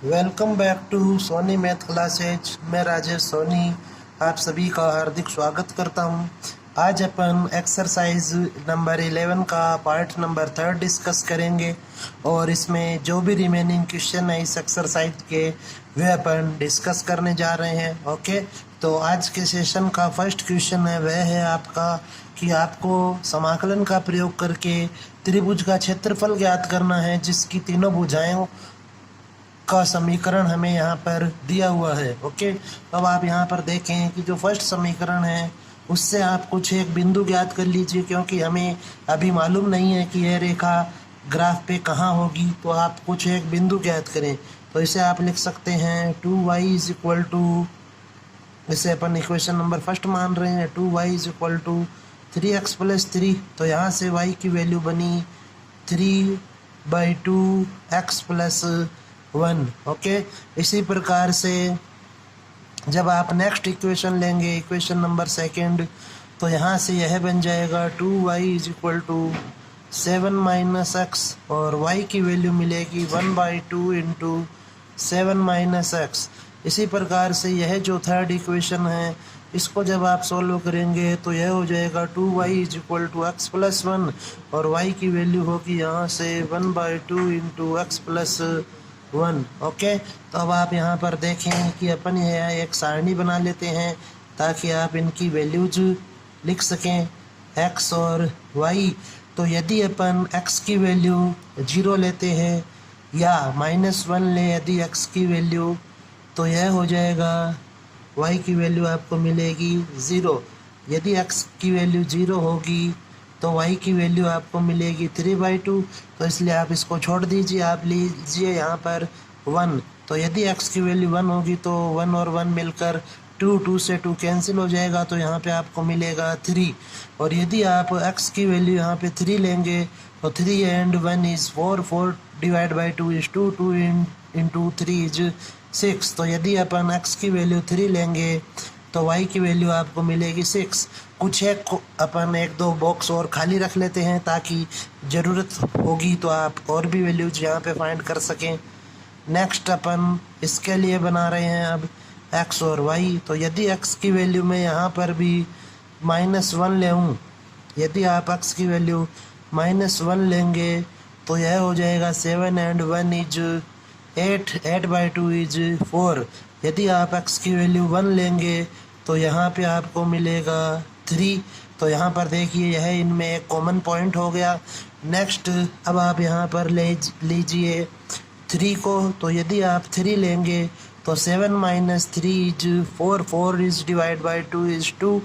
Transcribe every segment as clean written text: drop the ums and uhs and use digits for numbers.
Welcome back to Soni math classes. मैं राजेश सोनी आप सभी का हार्दिक स्वागत करता हूं। आज अपन एक्सरसाइज नंबर 11 का पार्ट नंबर 3 डिस्कस करेंगे और इसमें जो भी रिमेनिंग क्वेश्चन है इस एक्सरसाइज के वे अपन डिस्कस करने जा रहे हैं। ओके, तो आज के सेशन का फर्स्ट क्वेश्चन है वह है आपका कि आपको समाकलन का प्रयोग करके त्रिभुज का क्षेत्रफल ज्ञात करना है जिसकी तीनों भुजाएं का समीकरण हमें यहाँ पर दिया हुआ है। ओके, अब आप यहाँ पर देखें कि जो फर्स्ट समीकरण है उससे आप कुछ एक बिंदु ज्ञात कर लीजिए, क्योंकि हमें अभी मालूम नहीं है कि यह रेखा ग्राफ पे कहाँ होगी, तो आप कुछ एक बिंदु ज्ञात करें। तो इसे आप लिख सकते हैं 2y इज इक्वल टू, इसे अपन इक्वेशन नंबर फर्स्ट मान रहे हैं, 2y is equal to 3x plus 3। तो यहाँ से y की वैल्यू बनी 3/2x प्लस 1। ओके, इसी प्रकार से जब आप नेक्स्ट इक्वेशन लेंगे, इक्वेशन नंबर सेकंड, तो यहाँ से यह बन जाएगा 2y is equal to 7 minus x और y की वैल्यू मिलेगी 1/2 इंटू 7 माइनस एक्स। इसी प्रकार से यह जो थर्ड इक्वेशन है इसको जब आप सॉल्व करेंगे तो यह हो जाएगा 2y is equal to x plus 1 और y की वैल्यू होगी यहाँ से 1/2 इंटू एक्स प्लस 1। ओके, तो अब आप यहाँ पर देखें कि अपन यह एक सारणी बना लेते हैं ताकि आप इनकी वैल्यूज लिख सकें x और y। तो यदि अपन x की वैल्यू 0 लेते हैं या -1 ले यदि x की वैल्यू, तो यह हो जाएगा y की वैल्यू आपको मिलेगी 0। यदि x की वैल्यू 0 होगी तो y की वैल्यू आपको मिलेगी 3/2। तो इसलिए आप इसको छोड़ दीजिए, आप लीजिए यहाँ पर 1। तो यदि x की वैल्यू 1 होगी तो 1 और 1 मिलकर 2 से 2 कैंसिल हो जाएगा, तो यहाँ पे आपको मिलेगा 3। और यदि आप x की वैल्यू यहाँ पे 3 लेंगे तो 3 and 1 is 4, 4 divide by 2 is 2, 2 into 3 is 6। तो यदि अपन x की वैल्यू 3 लेंगे तो y की वैल्यू आपको मिलेगी 6। कुछ एक अपन एक दो बॉक्स और खाली रख लेते हैं ताकि ज़रूरत होगी तो आप और भी वैल्यूज यहाँ पे फाइंड कर सकें। नेक्स्ट अपन इसके लिए बना रहे हैं अब x और y। तो यदि x की वैल्यू मैं यहाँ पर भी -1 ले हूँ, यदि आप x की वैल्यू -1 लेंगे तो यह हो जाएगा 7 एंड 1 इज 8, 8/2 इज 4। यदि आप x की वैल्यू 1 लेंगे तो यहाँ पे आपको मिलेगा 3। तो यहाँ पर देखिए यह इनमें एक कॉमन पॉइंट हो गया। नेक्स्ट अब आप यहाँ पर ले लीजिए 3 को। तो यदि आप 3 लेंगे तो 7 minus 3 is 4, 4 is divide by 2 is 2।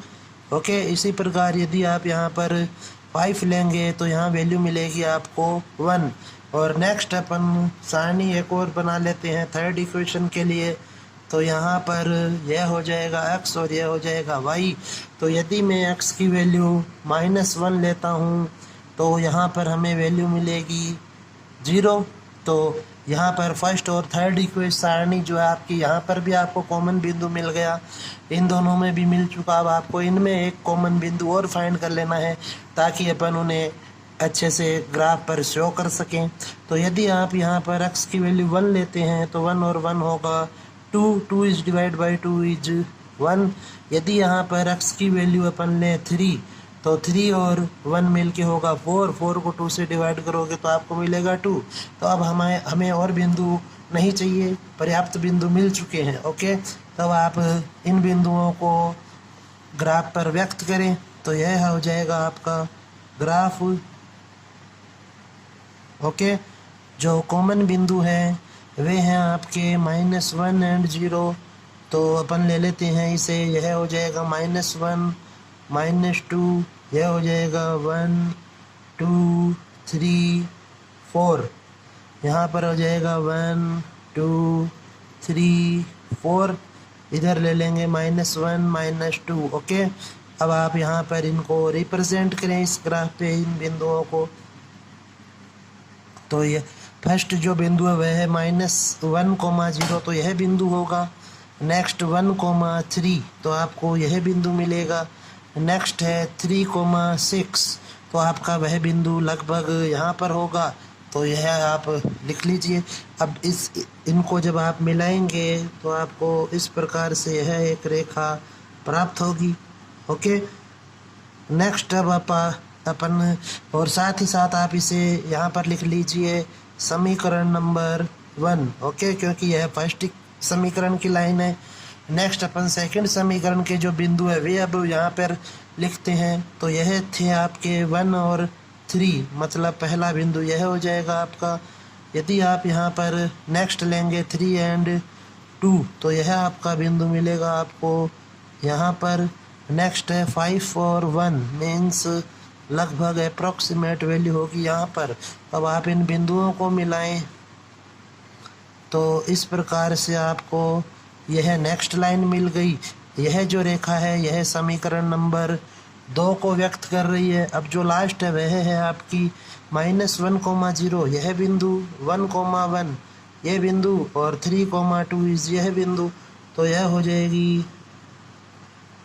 Okay, इसी प्रकार यदि आप यहाँ पर 5 लेंगे तो यहाँ वैल्यू मिलेगी आपको 1। और नेक्स्ट अपन सारणी एक और बना लेते हैं थर्ड इक्वेशन के लिए। तो यहाँ पर यह हो जाएगा x और यह हो जाएगा y। तो यदि मैं x की वैल्यू -1 लेता हूँ तो यहाँ पर हमें वैल्यू मिलेगी 0। तो यहाँ पर फर्स्ट और थर्ड इक्वेशन सारणी जो है आपकी, यहाँ पर भी आपको कॉमन बिंदु मिल गया, इन दोनों में भी मिल चुका। अब आपको इनमें एक कॉमन बिंदु और फाइंड कर लेना है ताकि अपन उन्हें अच्छे से ग्राफ पर शो कर सकें। तो यदि आप यहाँ पर x की वैल्यू 1 लेते हैं तो 1 और 1 होगा 2, 2 इज डिवाइड बाई 2 इज 1। यदि यहाँ पर x की वैल्यू अपन लें 3 तो 3 और 1 मिल के होगा 4, 4 को 2 से डिवाइड करोगे तो आपको मिलेगा 2। तो अब हमें और बिंदु नहीं चाहिए, पर्याप्त बिंदु मिल चुके हैं। ओके, तब आप इन बिंदुओं को ग्राफ पर व्यक्त करें। तो यह हो जाएगा आपका ग्राफ। ओके, जो कॉमन बिंदु हैं वे हैं आपके -1 एंड 0। तो अपन ले लेते हैं इसे, यह हो जाएगा -1 -2, यह हो जाएगा 1 2 3 4, यहाँ पर हो जाएगा 1 2 3 4, इधर ले लेंगे -1 -2। ओके, अब आप यहाँ पर इनको रिप्रेजेंट करें इस ग्राफ पे इन बिंदुओं को। तो ये फर्स्ट जो बिंदु है वह है -1, 0, तो यह बिंदु होगा। नेक्स्ट 1, 3, तो आपको यह बिंदु मिलेगा। नेक्स्ट है 3, 6, तो आपका वह बिंदु लगभग यहाँ पर होगा। तो यह आप लिख लीजिए। अब इनको जब आप मिलाएंगे तो आपको इस प्रकार से यह एक रेखा प्राप्त होगी। ओके, नेक्स्ट अब अपन और साथ ही साथ आप इसे यहाँ पर लिख लीजिए समीकरण नंबर 1। ओके, क्योंकि यह फर्स्ट समीकरण की लाइन है। नेक्स्ट अपन सेकंड समीकरण के जो बिंदु है वे अब यहाँ पर लिखते हैं। तो यह थे आपके 1 और 3, मतलब पहला बिंदु यह हो जाएगा आपका। यदि आप यहाँ पर नेक्स्ट लेंगे 3 एंड 2 तो यह आपका बिंदु मिलेगा आपको यहाँ पर। नेक्स्ट है 5 और 1 मीन्स लगभग अप्रॉक्सीमेट वैल्यू होगी यहाँ पर। अब आप इन बिंदुओं को मिलाएं तो इस प्रकार से आपको यह नेक्स्ट लाइन मिल गई। यह जो रेखा है यह समीकरण नंबर 2 को व्यक्त कर रही है। अब जो लास्ट है वह है आपकी -1,0, यह बिंदु 1,1 यह बिंदु और 3,2 इस यह बिंदु। तो यह हो जाएगी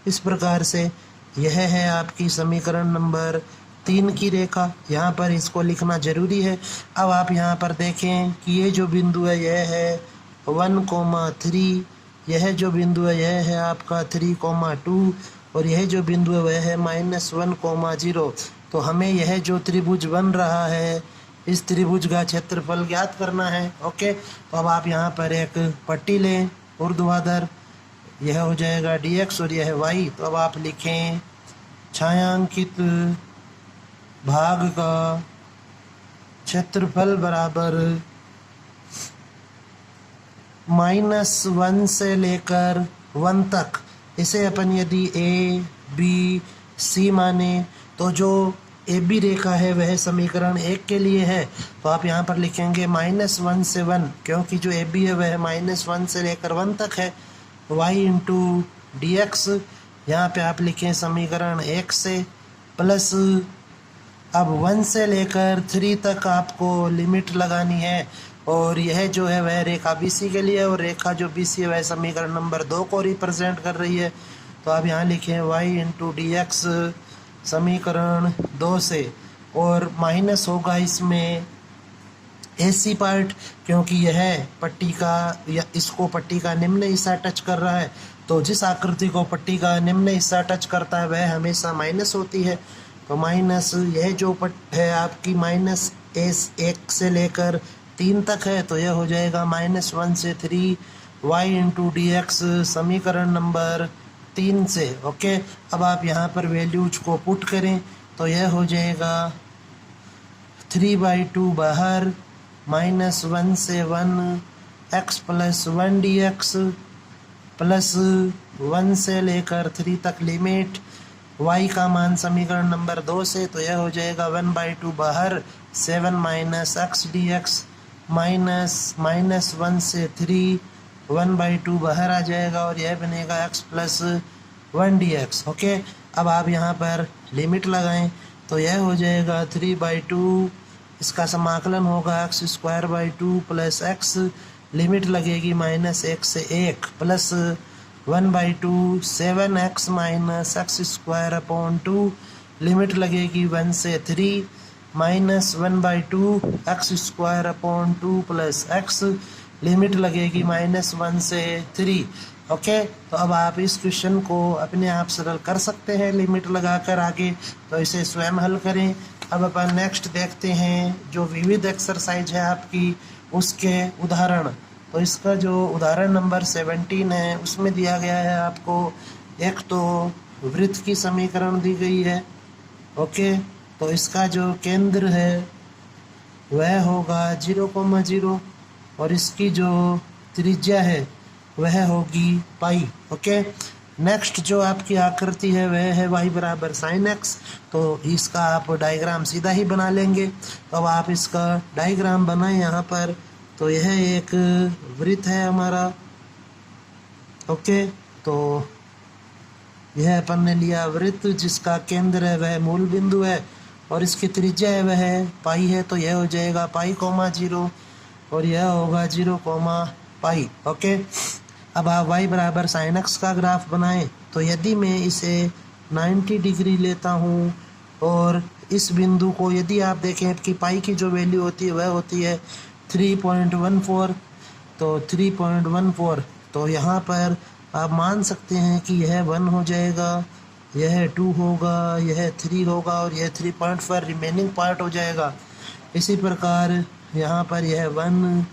इस प्रकार से। यह है आपकी समीकरण नंबर 3 की रेखा। यहाँ पर इसको लिखना जरूरी है। अब आप यहाँ पर देखें कि ये जो बिंदु है यह है 1,3, यह जो बिंदु है यह है आपका 3,2 और यह जो बिंदु है वह है -1,0। तो हमें यह जो त्रिभुज बन रहा है इस त्रिभुज का क्षेत्रफल ज्ञात करना है। ओके, तो अब आप यहाँ पर एक पट्टी लें ऊर्ध्वाधर, यह हो जाएगा dx और यह y। तो अब आप लिखें छायांकित भाग का क्षेत्रफल बराबर -1 से लेकर 1 तक। इसे अपन यदि a b c माने तो जो ए बी रेखा है वह समीकरण 1 के लिए है। तो आप यहाँ पर लिखेंगे -1 से 1, क्योंकि जो ए बी है वह -1 से लेकर 1 तक है। y इंटू dx यहाँ पे आप लिखें समीकरण 1 से प्लस अब 1 से लेकर 3 तक आपको लिमिट लगानी है और यह जो है वह रेखा BC के लिए और रेखा जो BC है वह समीकरण नंबर 2 को रिप्रेजेंट कर रही है। तो आप यहाँ लिखें y इंटू dx समीकरण 2 से और माइनस होगा इसमें AC पार्ट, क्योंकि यह पट्टी का या इसको पट्टी का निम्न हिस्सा टच कर रहा है। तो जिस आकृति को पट्टी का निम्न हिस्सा टच करता है वह हमेशा माइनस होती है। तो माइनस यह जो पट है आपकी -1 से लेकर 3 तक है। तो यह हो जाएगा -1 से 3 y इंटू dx समीकरण नंबर 3 से। ओके, अब आप यहाँ पर वैल्यूज को पुट करें तो यह हो जाएगा 3/2 बाहर -1 से 1 x + 1 dx प्लस 1 से लेकर 3 तक लिमिट y का मान समीकरण नंबर 2 से। तो यह हो जाएगा 1/2 बाहर 7 - x dx -1 से 3 1/2 बाहर आ जाएगा और यह बनेगा x + 1 dx। ओके, अब आप यहाँ पर लिमिट लगाएं तो यह हो जाएगा 3/2, इसका समाकलन होगा x² 2 + x, लिमिट लगेगी -1 से 1 प्लस 1/2 7x - x² 2, लिमिट लगेगी 1 से 3 -1/2 x² 2 + x, लिमिट लगेगी -1 से 3। ओके, तो अब आप इस क्वेश्चन को अपने आप सरल कर सकते हैं लिमिट लगाकर आगे। तो इसे स्वयं हल करें। अब अपन नेक्स्ट देखते हैं जो विविध एक्सरसाइज है आपकी उसके उदाहरण। तो इसका जो उदाहरण नंबर 17 है उसमें दिया गया है आपको एक तो वृत्त की समीकरण दी गई है। ओके, तो इसका जो केंद्र है वह होगा 0,0 और इसकी जो त्रिज्या है वह होगी पाई। ओके, नेक्स्ट जो आपकी आकृति है वह है y = sin x। तो इसका आप डायग्राम सीधा ही बना लेंगे। तो अब आप इसका डायग्राम बनाएं यहाँ पर। तो यह एक वृत्त है हमारा। ओके, तो यह अपन ने लिया वृत्त जिसका केंद्र है वह मूल बिंदु है और इसकी त्रिज्या है वह पाई है। तो यह हो जाएगा π,0 और यह होगा 0,π। ओके, अब आप y = sin x का ग्राफ बनाएं। तो यदि मैं इसे 90 डिग्री लेता हूँ और इस बिंदु को यदि आप देखें कि पाई की जो वैल्यू होती है वह होती है 3.14, तो 3.14, तो यहाँ पर आप मान सकते हैं कि यह 1 हो जाएगा, यह 2 होगा, यह 3 होगा और यह 3.4 रिमेनिंग पार्ट हो जाएगा। इसी प्रकार यहाँ पर यह 1,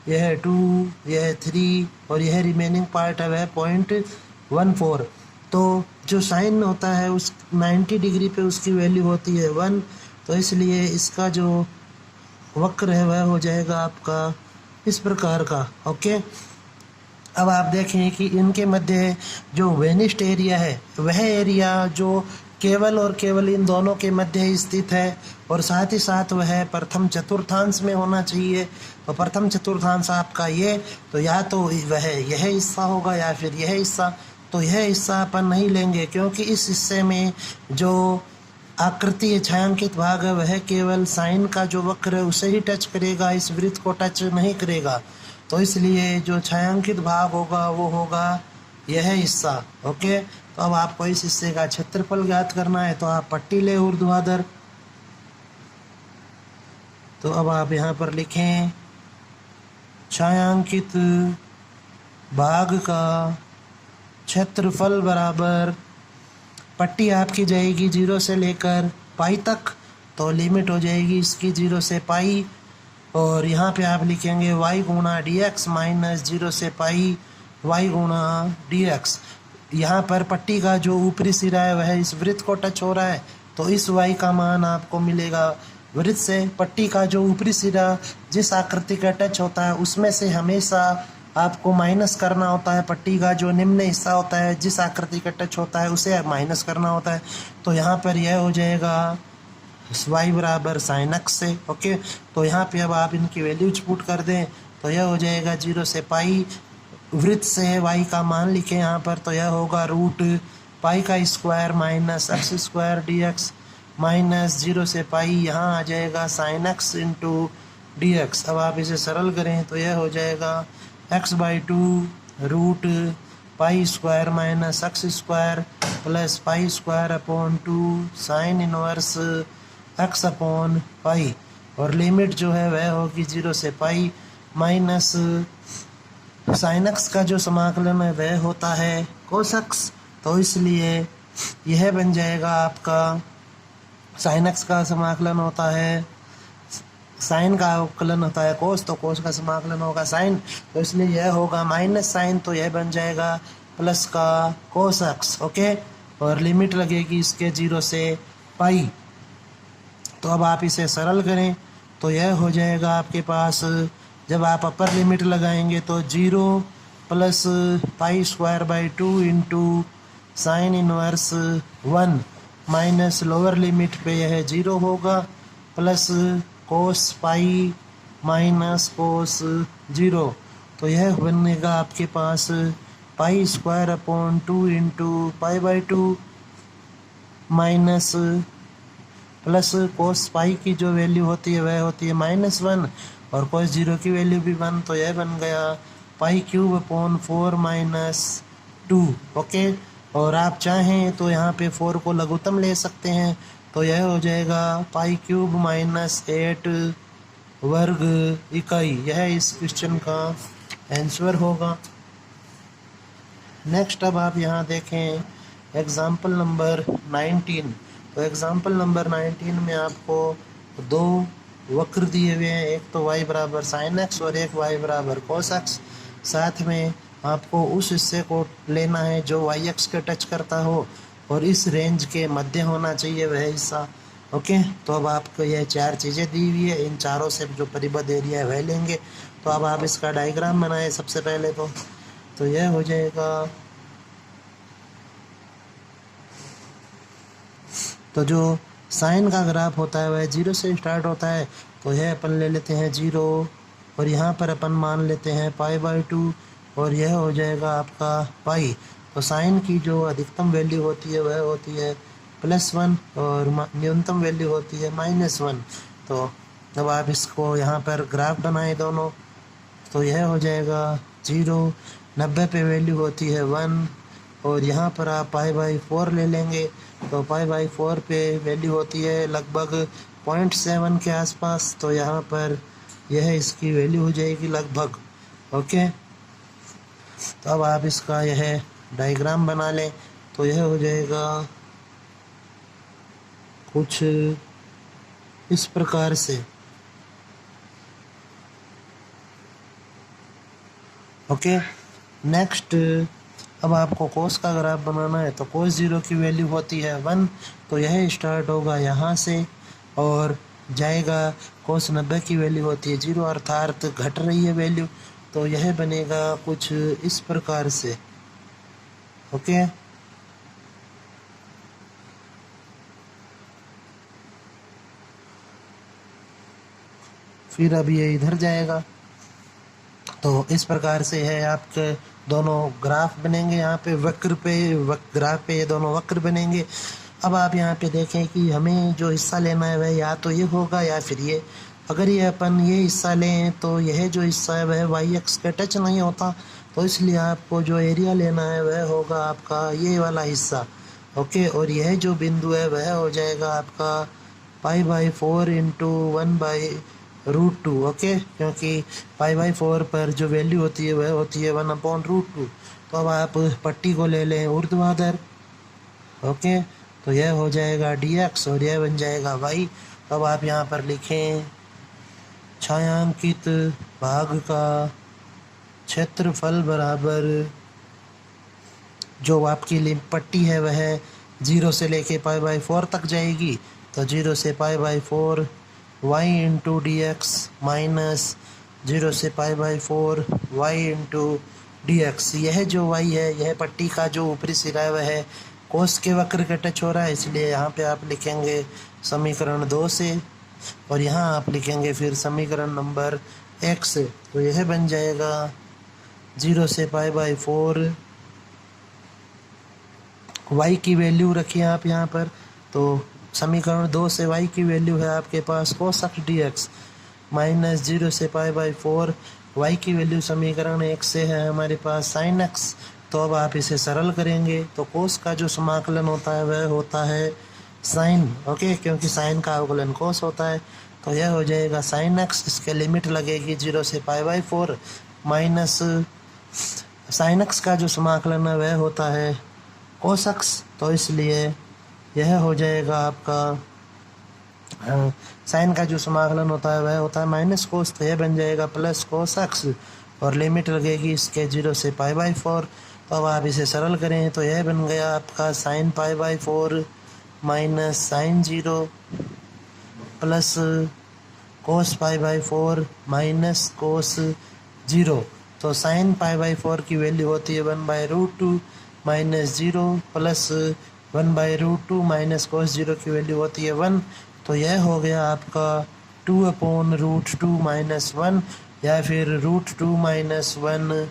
यह 2, यह 3 और यह रिमेनिंग पार्ट है वह 0.14। तो जो साइन होता है उस 90 डिग्री पे उसकी वैल्यू होती है 1, तो इसलिए इसका जो वक्र है वह हो जाएगा आपका इस प्रकार का। ओके, अब आप देखें कि इनके मध्य जो वेनिस्ड एरिया है वह एरिया जो केवल और केवल इन दोनों के मध्य स्थित है और साथ ही साथ वह प्रथम चतुर्थांश में होना चाहिए। और प्रथम चतुर्थांश आपका ये, तो या तो वह यह हिस्सा होगा या फिर यह हिस्सा। तो यह हिस्सा अपन नहीं लेंगे क्योंकि इस हिस्से में जो आकृति छायांकित भाग है वह केवल साइन का जो वक्र है उसे ही टच करेगा, इस वृत्त को टच नहीं करेगा। तो इसलिए जो छायांकित भाग होगा वो होगा यह हिस्सा। ओके, तो अब आपको इस हिस्से का क्षेत्रफल ज्ञात करना है, तो आप पट्टी ले ऊर्ध्वाधर। तो अब आप यहाँ पर लिखें छायांकित भाग का क्षेत्रफल बराबर, पट्टी आपकी जाएगी 0 से लेकर पाई तक, तो लिमिट हो जाएगी इसकी 0 से पाई, और यहाँ पे आप लिखेंगे y गुणा डी एक्स माइनस 0 से पाई y गुणा डी एक्स। यहाँ पर पट्टी का जो ऊपरी सिरा है वह इस वृत्त को टच हो रहा है, तो इस y का मान आपको मिलेगा वृत्त से। पट्टी का जो ऊपरी सिरा जिस आकृति का टच होता है उसमें से हमेशा आपको माइनस करना होता है, पट्टी का जो निम्न हिस्सा होता है जिस आकृति का टच होता है उसे माइनस करना होता है। तो यहाँ पर यह हो जाएगा y बराबर साइन एक्स से। ओके, तो यहाँ पे अब आप इनकी वैल्यूज पुट कर दें, तो यह हो जाएगा 0 से पाई, वृत्त से y का मान लिखें यहाँ पर, तो यह होगा रूट पाई का square minus x square d x minus 0 से पाई, यहाँ आ जाएगा sine x into D x. अब आप इसे सरल करें तो यह हो जाएगा x/2 root pi square minus x square plus pi square upon 2 sine inverse x upon pi, और लिमिट जो है वह होगी 0 से पाई माइनस साइन एक्स का जो समाकलन है वह होता है कोस एक्स। तो इसलिए यह बन जाएगा आपका साइन एक्स का समाकलन होता है, साइन का अवकलन होता है कोस, तो कोस का समाकलन होगा साइन, तो इसलिए यह होगा माइनस साइन, तो यह बन जाएगा प्लस का कोस एक्स। ओके, और लिमिट लगेगी इसके 0 से पाई। तो अब आप इसे सरल करें तो यह हो जाएगा आपके पास, जब आप अपर लिमिट लगाएंगे तो 0 plus pi square by 2 into sine inverse 1 minus lower limit पे यह 0 होगा plus cos pi minus cos 0, तो यह बनेगा आपके पास पाई स्क्वायर अपॉन 2 इंटू पाई/2 माइनस प्लस कोस पाई की जो वैल्यू होती है वह होती है -1 और कोस 0 की वैल्यू भी 1, तो यह बन गया पाई क्यूब अपॉन 4 माइनस 2। ओके, और आप चाहें तो यहाँ पे 4 को लघुत्तम ले सकते हैं, तो यह हो जाएगा पाई क्यूब माइनस 8 वर्ग इकाई। यह इस क्वेश्चन का आंसर होगा। नेक्स्ट अब आप यहाँ देखें एग्जाम्पल नंबर 19। तो एग्जाम्पल नंबर 19 में आपको दो वक्र दिए हुए हैं, एक तो y बराबर साइन एक्स और एक y बराबर कोस एक्स। साथ में आपको उस हिस्से को लेना है जो वाई एक्स के टच करता हो और इस रेंज के मध्य होना चाहिए वह हिस्सा। ओके, तो अब आपको यह 4 चीज़ें दी हुई है, इन चारों से जो परिबद्ध एरिया है वह लेंगे। तो अब आप इसका डायग्राम बनाएं सबसे पहले तो यह हो जाएगा, तो जो साइन का ग्राफ होता है वह 0 से स्टार्ट होता है, तो यह अपन ले लेते हैं 0 और यहाँ पर अपन मान लेते हैं पाई/2 और यह हो जाएगा आपका पाई। तो साइन की जो अधिकतम वैल्यू होती है वह होती है +1 और न्यूनतम वैल्यू होती है -1। तो जब आप इसको यहाँ पर ग्राफ बनाएं दोनों, तो यह हो जाएगा 0, 90 पे वैल्यू होती है 1 और यहाँ पर आप π/4 ले लेंगे तो π/4 पे वैल्यू होती है लगभग 0.7 के आसपास, तो यहाँ पर यह इसकी वैल्यू हो जाएगी लगभग। ओके, तो अब आप इसका यह डायग्राम बना लें तो यह हो जाएगा कुछ इस प्रकार से। ओके, नेक्स्ट अब आपको कोस का ग्राफ बनाना है तो कोस 0 की वैल्यू होती है 1, तो यह स्टार्ट होगा यहाँ से और जाएगा। कोस 90 की वैल्यू होती है 0, अर्थात घट रही है वैल्यू, तो यह बनेगा कुछ इस प्रकार से। ओके, फिर अब ये इधर जाएगा, तो इस प्रकार से है आपके दोनों ग्राफ बनेंगे। यहाँ पे वक्र पे ग्राफ पे ये दोनों वक्र बनेंगे। अब आप यहाँ पे देखें कि हमें जो हिस्सा लेना है वह या तो ये होगा या फिर ये। अगर ये अपन ये हिस्सा लें तो यह जो हिस्सा है वह वाई एक्स के टच नहीं होता, तो इसलिए आपको जो एरिया लेना है वह होगा आपका ये वाला हिस्सा। ओके, और यह जो बिंदु है वह हो जाएगा आपका π/4 इंटू 1/√2। ओके, क्योंकि π/4 पर जो वैल्यू होती है वह होती है 1/√2। तो अब आप पट्टी को ले लें ऊर्ध्वाधर। ओके, तो यह हो जाएगा dx और यह बन जाएगा y। अब आप यहाँ पर लिखें छायांकित भाग का क्षेत्रफल बराबर जो आपकी पट्टी है वह 0 से लेके π/4 तक जाएगी, तो 0 से π/4 y इंटू dx माइनस 0 से π/4 y इंटू dx। यह जो y है यह पट्टी का जो ऊपरी सिरा है वह कोस के वक्र के टच हो रहा है, इसलिए यहाँ पे आप लिखेंगे समीकरण 2 से और यहाँ आप लिखेंगे फिर समीकरण नंबर 1 से। तो यह बन जाएगा 0 से π/4 y की वैल्यू रखिए आप यहाँ पर, तो समीकरण 2 से y की वैल्यू है आपके पास कोस x dx माइनस 0 से π/4 y की वैल्यू समीकरण 1 से है हमारे पास sin x। तो अब आप इसे सरल करेंगे तो कोस का जो समाकलन होता है वह होता है साइन। ओके, क्योंकि साइन का अवकलन कोस होता है, तो यह हो जाएगा sin x। इसके लिमिट लगेगी 0 से π/4 माइनस sin x का जो समाकलन है वह होता है कोस x, तो इसलिए यह हो जाएगा आपका साइन का जो समाकलन होता है वह होता है माइनस कोस, तो यह बन जाएगा प्लस कोस x और लिमिट लगेगी इसके 0 से π/4। तो अब आप इसे सरल करें तो यह बन गया आपका sin π/4 minus sine 0 plus cos π/4 minus cos 0। तो sin π/4 की वैल्यू होती है 1/√2 माइनस 0 प्लस 1/√2 माइनस कोस 0 की वैल्यू होती है 1। तो यह हो गया आपका 2/√2 माइनस 1 या फिर √2 माइनस 1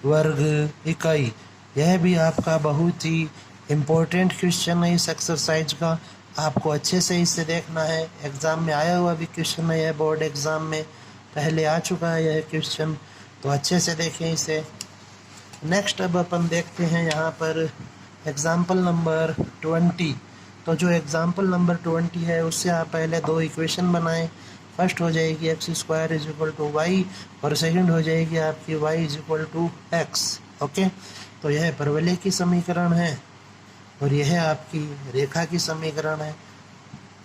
वर्ग इकाई। यह भी आपका बहुत ही इम्पोर्टेंट क्वेश्चन है इस एक्सरसाइज का, आपको अच्छे से इसे देखना है। एग्ज़ाम में आया हुआ भी क्वेश्चन है, यह बोर्ड एग्ज़ाम में पहले आ चुका है यह क्वेश्चन, तो अच्छे से देखें इसे। नेक्स्ट अब अपन देखते हैं यहाँ पर एग्ज़ाम्पल नंबर 20। तो जो एग्ज़ाम्पल नंबर 20 है उससे आप पहले दो इक्वेशन बनाएं। फर्स्ट हो जाएगी x² = y और सेकंड हो जाएगी आपकी y = x। ओके, तो यह परवलय की समीकरण है और यह आपकी रेखा की समीकरण है।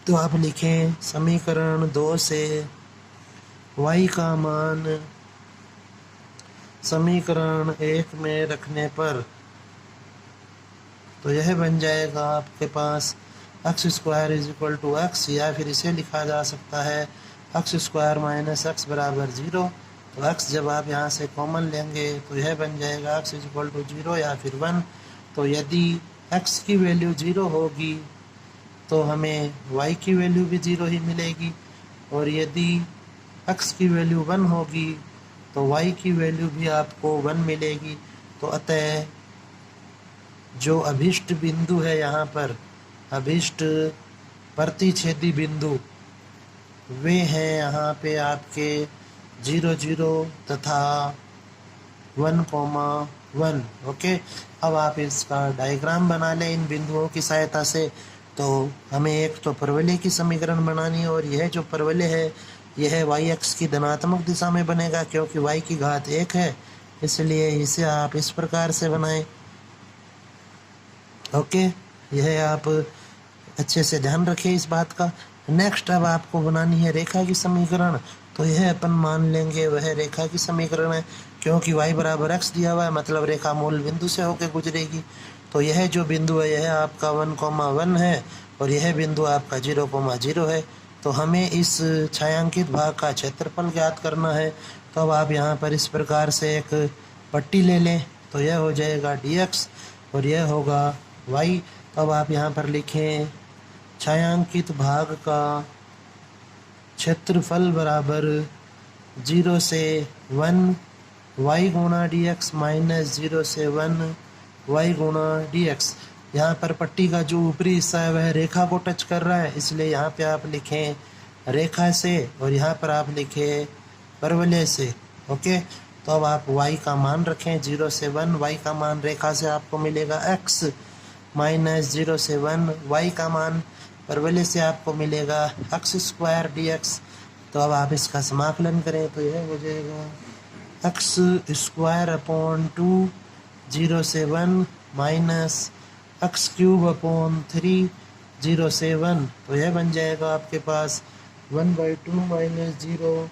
तो आप लिखें समीकरण 2 से y का मान समीकरण 1 में रखने पर तो यह बन जाएगा आपके पास x² = x, या फिर इसे लिखा जा सकता है x² - x = 0। तो x जब आप यहाँ से कॉमन लेंगे तो यह बन जाएगा x = 0 या फिर 1। तो यदि x की वैल्यू 0 होगी तो हमें y की वैल्यू भी 0 ही मिलेगी, और यदि x की वैल्यू 1 होगी तो y की वैल्यू भी आपको 1 मिलेगी। तो अतः जो अभिष्ट बिंदु है यहाँ पर, अभिष्ट प्रतिच्छेदी बिंदु वे हैं यहाँ पे आपके 0, 0 तथा 1, 1। ओके, अब आप इसका डायग्राम बना लें इन बिंदुओं की सहायता से। तो हमें एक तो परवलय की समीकरण बनानी है, और यह जो परवलय है यह वाई एक्स की धनात्मक दिशा में बनेगा, क्योंकि वाई की घात 1 है, इसलिए इसे आप इस प्रकार से बनाएं। ओके, यह आप अच्छे से ध्यान रखें इस बात का। नेक्स्ट अब आपको बनानी है रेखा की समीकरण। तो यह अपन मान लेंगे वह रेखा की समीकरण है, क्योंकि y बराबर x दिया हुआ है, मतलब रेखा मूल बिंदु से होकर गुजरेगी। तो यह जो बिंदु है यह आपका 1,1 है, और यह बिंदु आपका 0,0 है। तो हमें इस छायांकित भाग का क्षेत्रफल ज्ञात करना है। तो अब आप यहाँ पर इस प्रकार से एक पट्टी ले लें। तो यह हो जाएगा dx और यह होगा y। तो अब आप यहाँ पर लिखें छायांकित भाग का क्षेत्रफल बराबर 0 से 1 y गुणा dx माइनस 0 से 1 y गुणा dx। यहाँ पर पट्टी का जो ऊपरी हिस्सा है वह रेखा को टच कर रहा है, इसलिए यहाँ पे आप लिखें रेखा से, और यहाँ पर आप लिखें परवलय से। ओके, तो अब आप y का मान रखें 0 से 1, y का मान रेखा से आपको मिलेगा x, माइनस 0 से 1 y का मान परवलय से आपको मिलेगा x² dx। तो अब आप इसका समाकलन करें तो यह हो जाएगा x² 0 से 1 माइनस x³ 0 से 1। तो यह बन जाएगा आपके पास 1/2 माइनस 0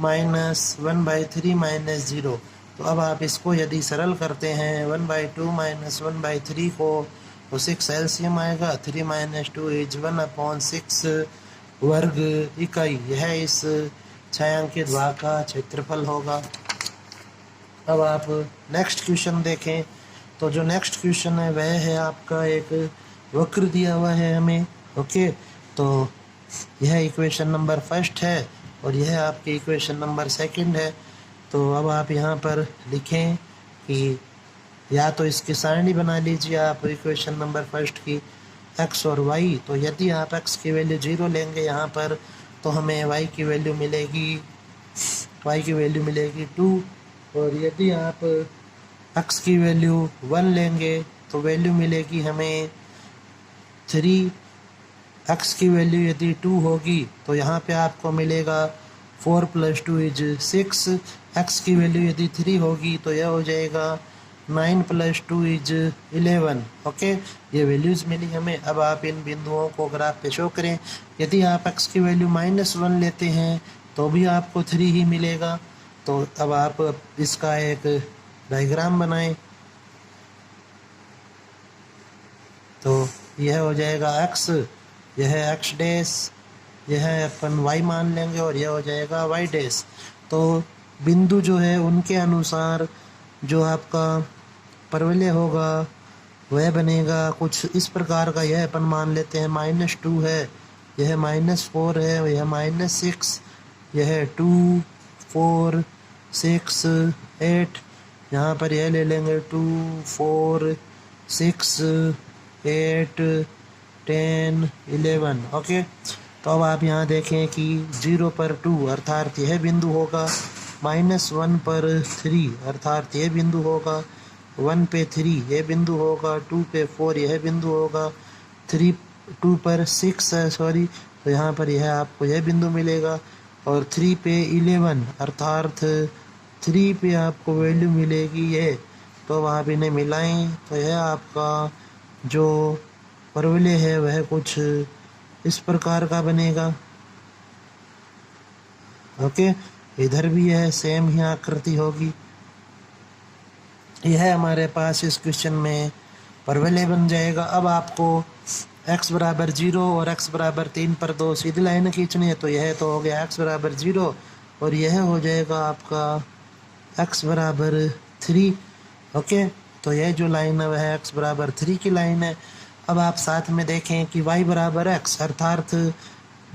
माइनस 1/3 माइनस 0। तो अब आप इसको यदि सरल करते हैं 1/2 माइनस 1/3 को, तो 6 एलसीएम आएगा। 3 माइनस 2 इज 1/6 वर्ग इकाई। यह इस छायांकित भाग का क्षेत्रफल होगा। अब आप नेक्स्ट क्वेश्चन देखें। तो जो नेक्स्ट क्वेश्चन है वह है आपका एक वक्र दिया हुआ है हमें। ओके, तो यह इक्वेशन नंबर फर्स्ट है और यह आपकी इक्वेशन नंबर सेकंड है। तो अब आप यहाँ पर लिखें कि या तो इसकी सारणी बना लीजिए आप इक्वेशन नंबर फर्स्ट की x और y। तो यदि आप x की वैल्यू 0 लेंगे यहाँ पर, तो हमें y की वैल्यू मिलेगी 2, और यदि आप x की वैल्यू 1 लेंगे तो वैल्यू मिलेगी हमें 3। x की वैल्यू यदि 2 होगी तो यहाँ पे आपको मिलेगा 4 + 2 इज 6। x की वैल्यू यदि 3 होगी तो यह हो जाएगा 9 + 2 इज 11। ओके, ये वैल्यूज़ मिली हमें। अब आप इन बिंदुओं को ग्राफ पे शो करें। यदि आप x की वैल्यू -1 लेते हैं तो भी आपको 3 ही मिलेगा। तो अब आप इसका एक डायग्राम बनाएं। तो यह हो जाएगा x, यह x डैश, यह अपन y मान लेंगे, और यह हो जाएगा y डैश। तो बिंदु जो है उनके अनुसार जो आपका परवलय होगा वह बनेगा कुछ इस प्रकार का। यह अपन मान लेते हैं -2 है, यह -4 है, यह -6, यह 2 4 6 8। यहाँ पर यह ले लेंगे 2 4 6 8 10 11। ओके, तो अब आप यहाँ देखें कि 0 पर 2 अर्थात यह बिंदु होगा, -1 पर 3 अर्थात यह बिंदु होगा, 1 पे 3 यह बिंदु होगा, 2 पे 4 यह बिंदु होगा, 2 पर 6 है सॉरी, तो यहाँ पर यह आपको यह बिंदु मिलेगा, और 3 पे 11 अर्थात 3 पे आपको वैल्यू मिलेगी ये। तो आप इन्हें मिलाएं तो यह आपका जो परवलय है वह कुछ इस प्रकार का बनेगा। ओके, इधर भी यह सेम ही आकृति होगी। यह हमारे पास इस क्वेश्चन में परवलय बन जाएगा। अब आपको x बराबर 0 और x बराबर 3 पर 2 सीधी लाइन खींचनी है। तो यह तो हो गया x बराबर 0, और यह हो जाएगा आपका x बराबर 3। ओके, तो यह जो लाइन है वह x बराबर 3 की लाइन है। अब आप साथ में देखें कि y बराबर x अर्थात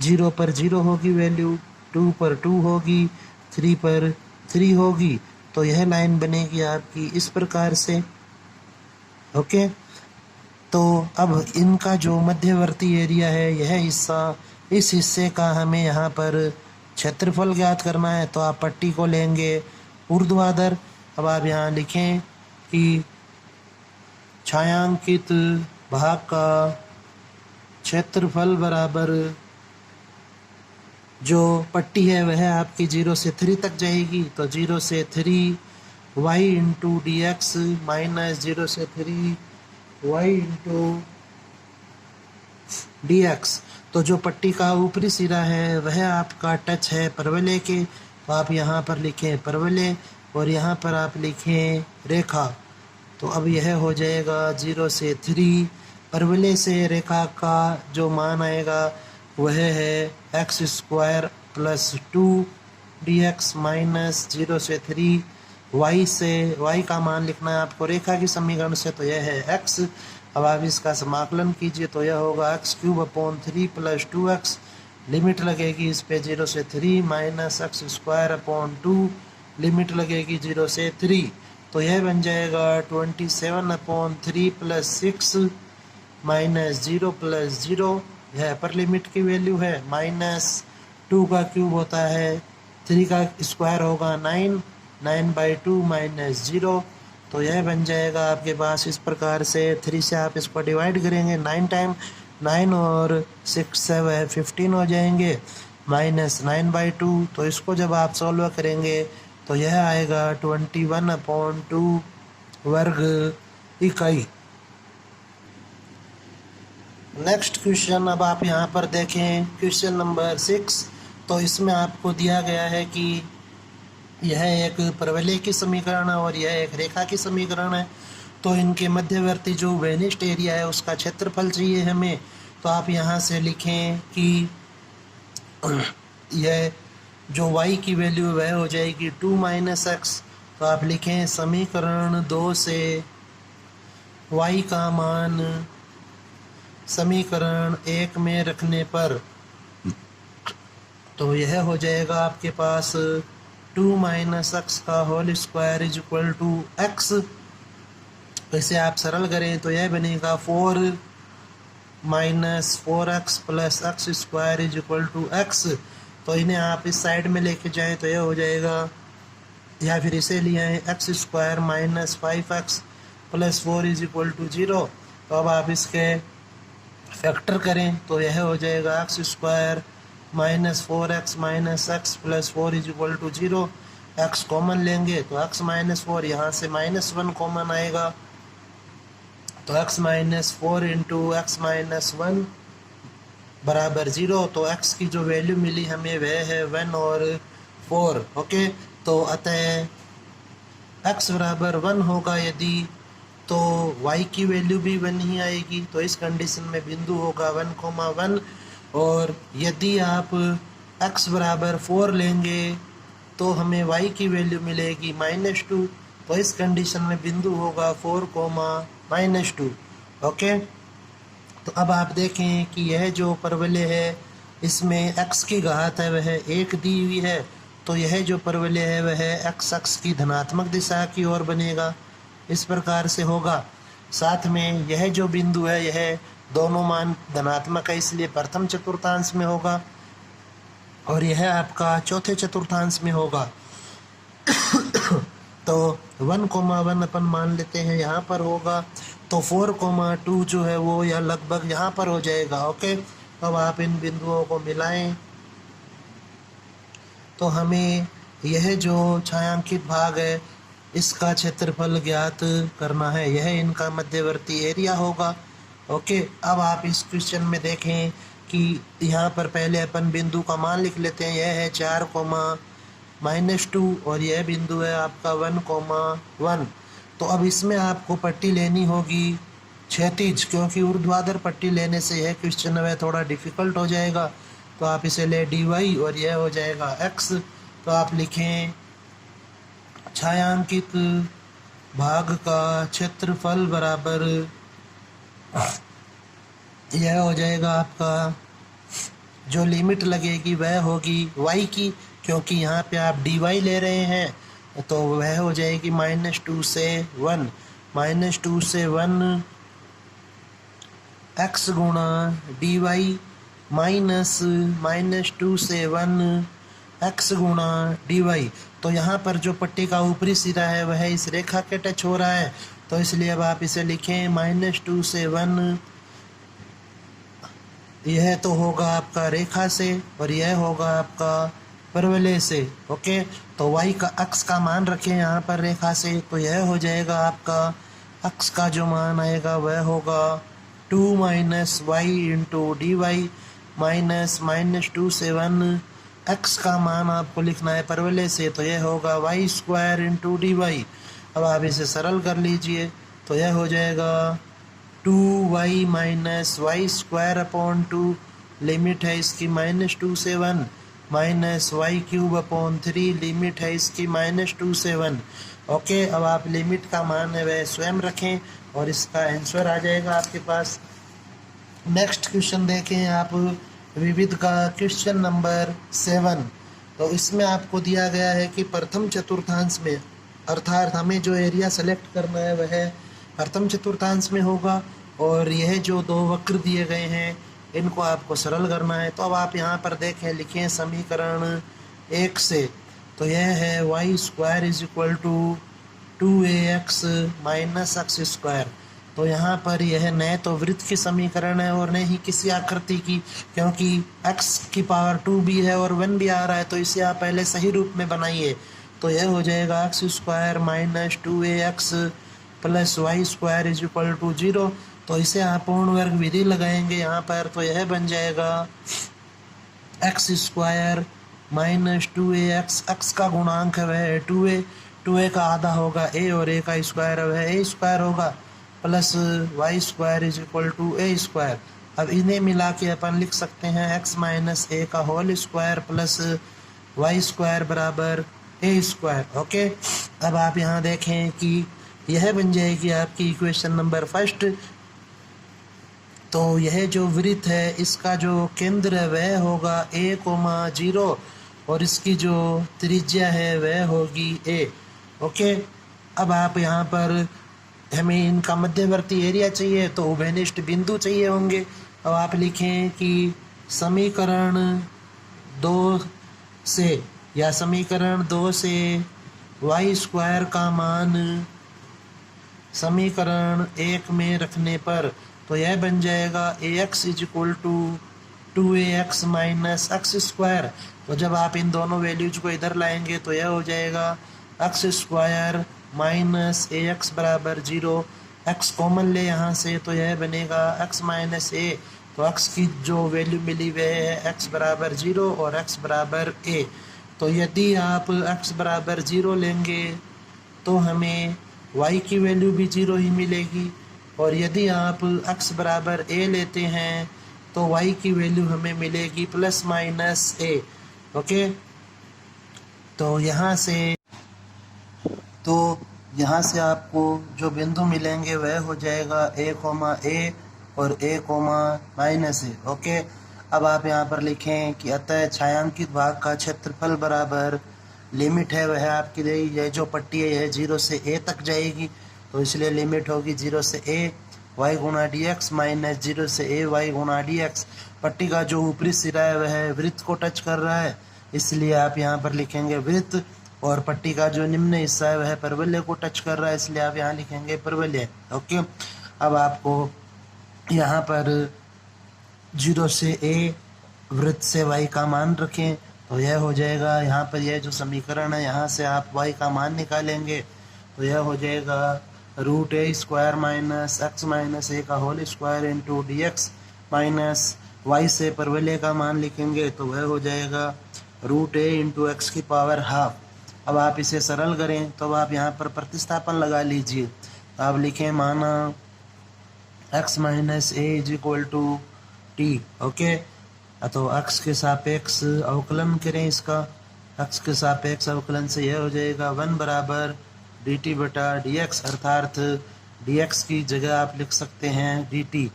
0 पर 0 होगी वैल्यू, 2 पर 2 होगी, 3 पर 3 होगी। तो यह लाइन बनेगी आपकी इस प्रकार से। ओके, तो अब इनका जो मध्यवर्ती एरिया है यह हिस्सा, इस हिस्से का हमें यहाँ पर क्षेत्रफल ज्ञात करना है। तो आप पट्टी को लेंगे ऊर्ध्वाधर, अब आप यहाँ लिखें कि छायांकित भाग का क्षेत्रफल बराबर जो पट्टी है वह आपकी 0 से 3 तक जाएगी, तो 0 से 3 y into D x minus 0 से 3 y इंटू डी एक्स। तो जो पट्टी का ऊपरी सिरा है वह आपका टच है परवलय के, तो आप यहाँ पर लिखें परवलय और यहाँ पर आप लिखें रेखा। तो अब यह हो जाएगा 0 से 3, परवलय से रेखा का जो मान आएगा वह है x square plus 2 D x minus 0 से 3 y से y का मान लिखना है आपको रेखा की समीकरण से, तो यह है x। अब आप इसका समाकलन कीजिए तो यह होगा x³ / 3 + 2x, लिमिट लगेगी इस पे 0 से 3 माइनस x²/2, लिमिट लगेगी 0 से 3, तो यह बन जाएगा 27/3 + 6 माइनस 0 + 0, यह अपर लिमिट की वैल्यू है। माइनस 2 का क्यूब होता है 3 का स्क्वायर होगा 9, 9/2 माइनस 0, तो यह बन जाएगा आपके पास इस प्रकार से। 3 से आप इसको डिवाइड करेंगे 9 टाइम, 9 और 6 से वह 15 हो जाएंगे माइनस 9/2, तो इसको जब आप सॉल्व करेंगे तो यह आएगा 21/2 वर्ग इकाई। नेक्स्ट क्वेश्चन अब आप यहाँ पर देखें, क्वेश्चन नंबर 6। तो इसमें आपको दिया गया है कि यह एक परवलय की समीकरण है और यह एक रेखा की समीकरण है, तो इनके मध्यवर्ती जो वेनिस्ट एरिया है उसका क्षेत्रफल चाहिए हमें। तो आप यहाँ से लिखें कि यह जो y की वैल्यू वह हो जाएगी 2 - x, तो आप लिखें समीकरण 2 से y का मान समीकरण 1 में रखने पर, तो यह हो जाएगा आपके पास 2 - x का whole square is equal to x। इसे आप सरल करें तो यह बनेगा 4 - 4x + x² is equal to x। तो इन्हें आप इस साइड में लेके जाएं तो यह हो जाएगा, या फिर इसे लिए आए x² - 5x + 4 is equal to 0। तो अब आप इसके फैक्टर करें तो यह हो जाएगा x² - 4x - x + 4 is equal to 0। x common लेंगे तो x - 4, यहाँ से -1 कॉमन आएगा, तो x - 4 इंटू x - 1 बराबर 0। तो x की जो वैल्यू मिली हमें वह है 1 और 4। ओके, तो अतः x बराबर 1 होगा यदि, तो y की वैल्यू भी 1 ही आएगी, तो इस कंडीशन में बिंदु होगा 1,1। और यदि आप x बराबर 4 लेंगे तो हमें y की वैल्यू मिलेगी -2, तो इस कंडीशन में बिंदु होगा 4,-2। ओके, तो अब आप देखें कि यह जो परवलय है इसमें x की घात है वह 1 दी हुई है, तो यह जो परवलय है वह x अक्ष की धनात्मक दिशा की ओर बनेगा, इस प्रकार से होगा। साथ में यह जो बिंदु है यह दोनों मान धनात्मक है, इसलिए प्रथम चतुर्थांश में होगा और यह आपका चौथे चतुर्थांश में होगा। तो 1,1 अपन मान लेते हैं यहाँ पर होगा, तो 4,2 जो है वो या लगभग यहाँ पर हो जाएगा। ओके, अब आप इन बिंदुओं को मिलाएं तो हमें यह जो छायांकित भाग है इसका क्षेत्रफल ज्ञात करना है, यह इनका मध्यवर्ती एरिया होगा। ओके, अब आप इस क्वेश्चन में देखें कि यहाँ पर पहले अपन बिंदु का मान लिख लेते हैं, यह है 4,-2 और यह बिंदु है आपका 1,1। तो अब इसमें आपको पट्टी लेनी होगी क्षैतिज, क्योंकि ऊर्ध्वाधर पट्टी लेने से यह क्वेश्चन है थोड़ा डिफिकल्ट हो जाएगा। तो आप इसे ले dy और यह हो जाएगा x। तो आप लिखें छायांकित भाग का क्षेत्रफल बराबर, यह हो जाएगा आपका जो लिमिट लगेगी वह होगी y की, क्योंकि यहाँ पे आप dy ले रहे हैं, तो वह हो जाएगी -2 से 1, -2 से 1 x गुणा dy माइनस -2 से 1 x गुणा dy। तो यहाँ पर जो पट्टी का ऊपरी सिरा है वह इस रेखा के टच हो रहा है, तो इसलिए अब आप इसे लिखें -2 से 1, यह तो होगा आपका रेखा से और यह होगा आपका परवलय से। ओके, तो y का अक्ष का मान रखें यहाँ पर रेखा से, तो यह हो जाएगा आपका अक्ष का जो मान आएगा वह होगा 2 - y × dy -2 से 1। x का मान आपको लिखना है परवलय से, तो यह होगा y² × dy। अब आप इसे सरल कर लीजिए, तो यह हो जाएगा 2y - y²/2, लिमिट है इसकी -2 से 1, -y³ लिमिट है इसकी -2 से 1। ओके, अब आप लिमिट का मान है वह स्वयं रखें और इसका आंसर आ जाएगा आपके पास। नेक्स्ट क्वेश्चन देखें आप, विविध का क्वेश्चन नंबर 7। तो इसमें आपको दिया गया है कि प्रथम चतुर्थांश में, अर्थात हमें जो एरिया सेलेक्ट करना है वह प्रथम चतुर्थांश में होगा और यह जो दो वक्र दिए गए हैं इनको आपको सरल करना है। तो अब आप यहाँ पर देखें, लिखें समीकरण 1 से, तो यह है y² = 2ax - x²। तो यहाँ पर यह न तो वृत्त की समीकरण है और न ही किसी आकृति की, क्योंकि x⁴ भी है और 1 भी आ रहा है, तो इसे आप पहले सही रूप में बनाइए। तो यह हो जाएगा x² - 2ax + y² = 0। तो इसे आप पूर्ण वर्ग विधि लगाएंगे यहाँ पर, तो यह बन जाएगा x² - 2ax, x का गुणांक है वह 2a, 2a का आधा होगा a और a का स्क्वायर है वह a² होगा, प्लस y² = a²। अब इन्हें मिला के अपन लिख सकते हैं x - a का होल स्क्वायर प्लस y² = a²। ओके, अब आप यहाँ देखें कि यह बन जाएगी आपकी इक्वेशन नंबर 1। तो यह जो वृत्त है इसका जो केंद्र है वह होगा a, 0 और इसकी जो त्रिज्या है वह होगी a। ओके, अब आप यहाँ पर हमें इनका मध्यवर्ती एरिया चाहिए, तो उभयनिष्ठ बिंदु चाहिए होंगे। अब आप लिखें कि समीकरण 2 से या समीकरण 2 से y² का मान समीकरण 1 में रखने पर तो यह बन जाएगा ax = 2ax - x²। तो जब आप इन दोनों वैल्यूज को इधर लाएंगे तो यह हो जाएगा x² - ax = 0। x कॉमन ले यहाँ से, तो यह बनेगा x - a। तो x की जो वैल्यू मिली वह है x = 0 और x = a। तो यदि आप x = 0 लेंगे तो हमें y की वैल्यू भी 0 ही मिलेगी, और यदि आप x = a लेते हैं तो y की वैल्यू हमें मिलेगी ±a। ओके, तो यहाँ से आपको जो बिंदु मिलेंगे वह हो जाएगा a, a और a, -a। ओके, अब आप यहाँ पर लिखें कि अतः छायांकित भाग का क्षेत्रफल बराबर लिमिट है वह आपकी यह जो पट्टी है यह 0 से a तक जाएगी, तो इसलिए लिमिट होगी 0 से a y × dx - 0 से a y × dx। पट्टी का जो ऊपरी सिरा है वह वृत्त को टच कर रहा है, इसलिए आप यहाँ पर लिखेंगे वृत्त, और पट्टी का जो निम्न हिस्सा है वह परवलय को टच कर रहा है, इसलिए आप यहाँ लिखेंगे परवलय। ओके, अब आपको यहाँ पर 0 से a वृत्त से y का मान रखें, तो यह हो जाएगा, यहाँ पर यह जो समीकरण है यहाँ से आप y का मान निकालेंगे, तो यह हो जाएगा √a² - x - a का whole square × dx minus y से परवलय का मान लिखेंगे, तो वह हो जाएगा √a × x⁻²। अब आप इसे सरल करें तो आप यहाँ पर प्रतिस्थापन लगा लीजिए। आप लिखें माना x - a = t। ओके, तो x के सापेक्ष अवकलन करें इसका, x के सापेक्ष अवकलन से यह हो जाएगा 1 = dt/dx, अर्थात dx की जगह आप लिख सकते हैं dt।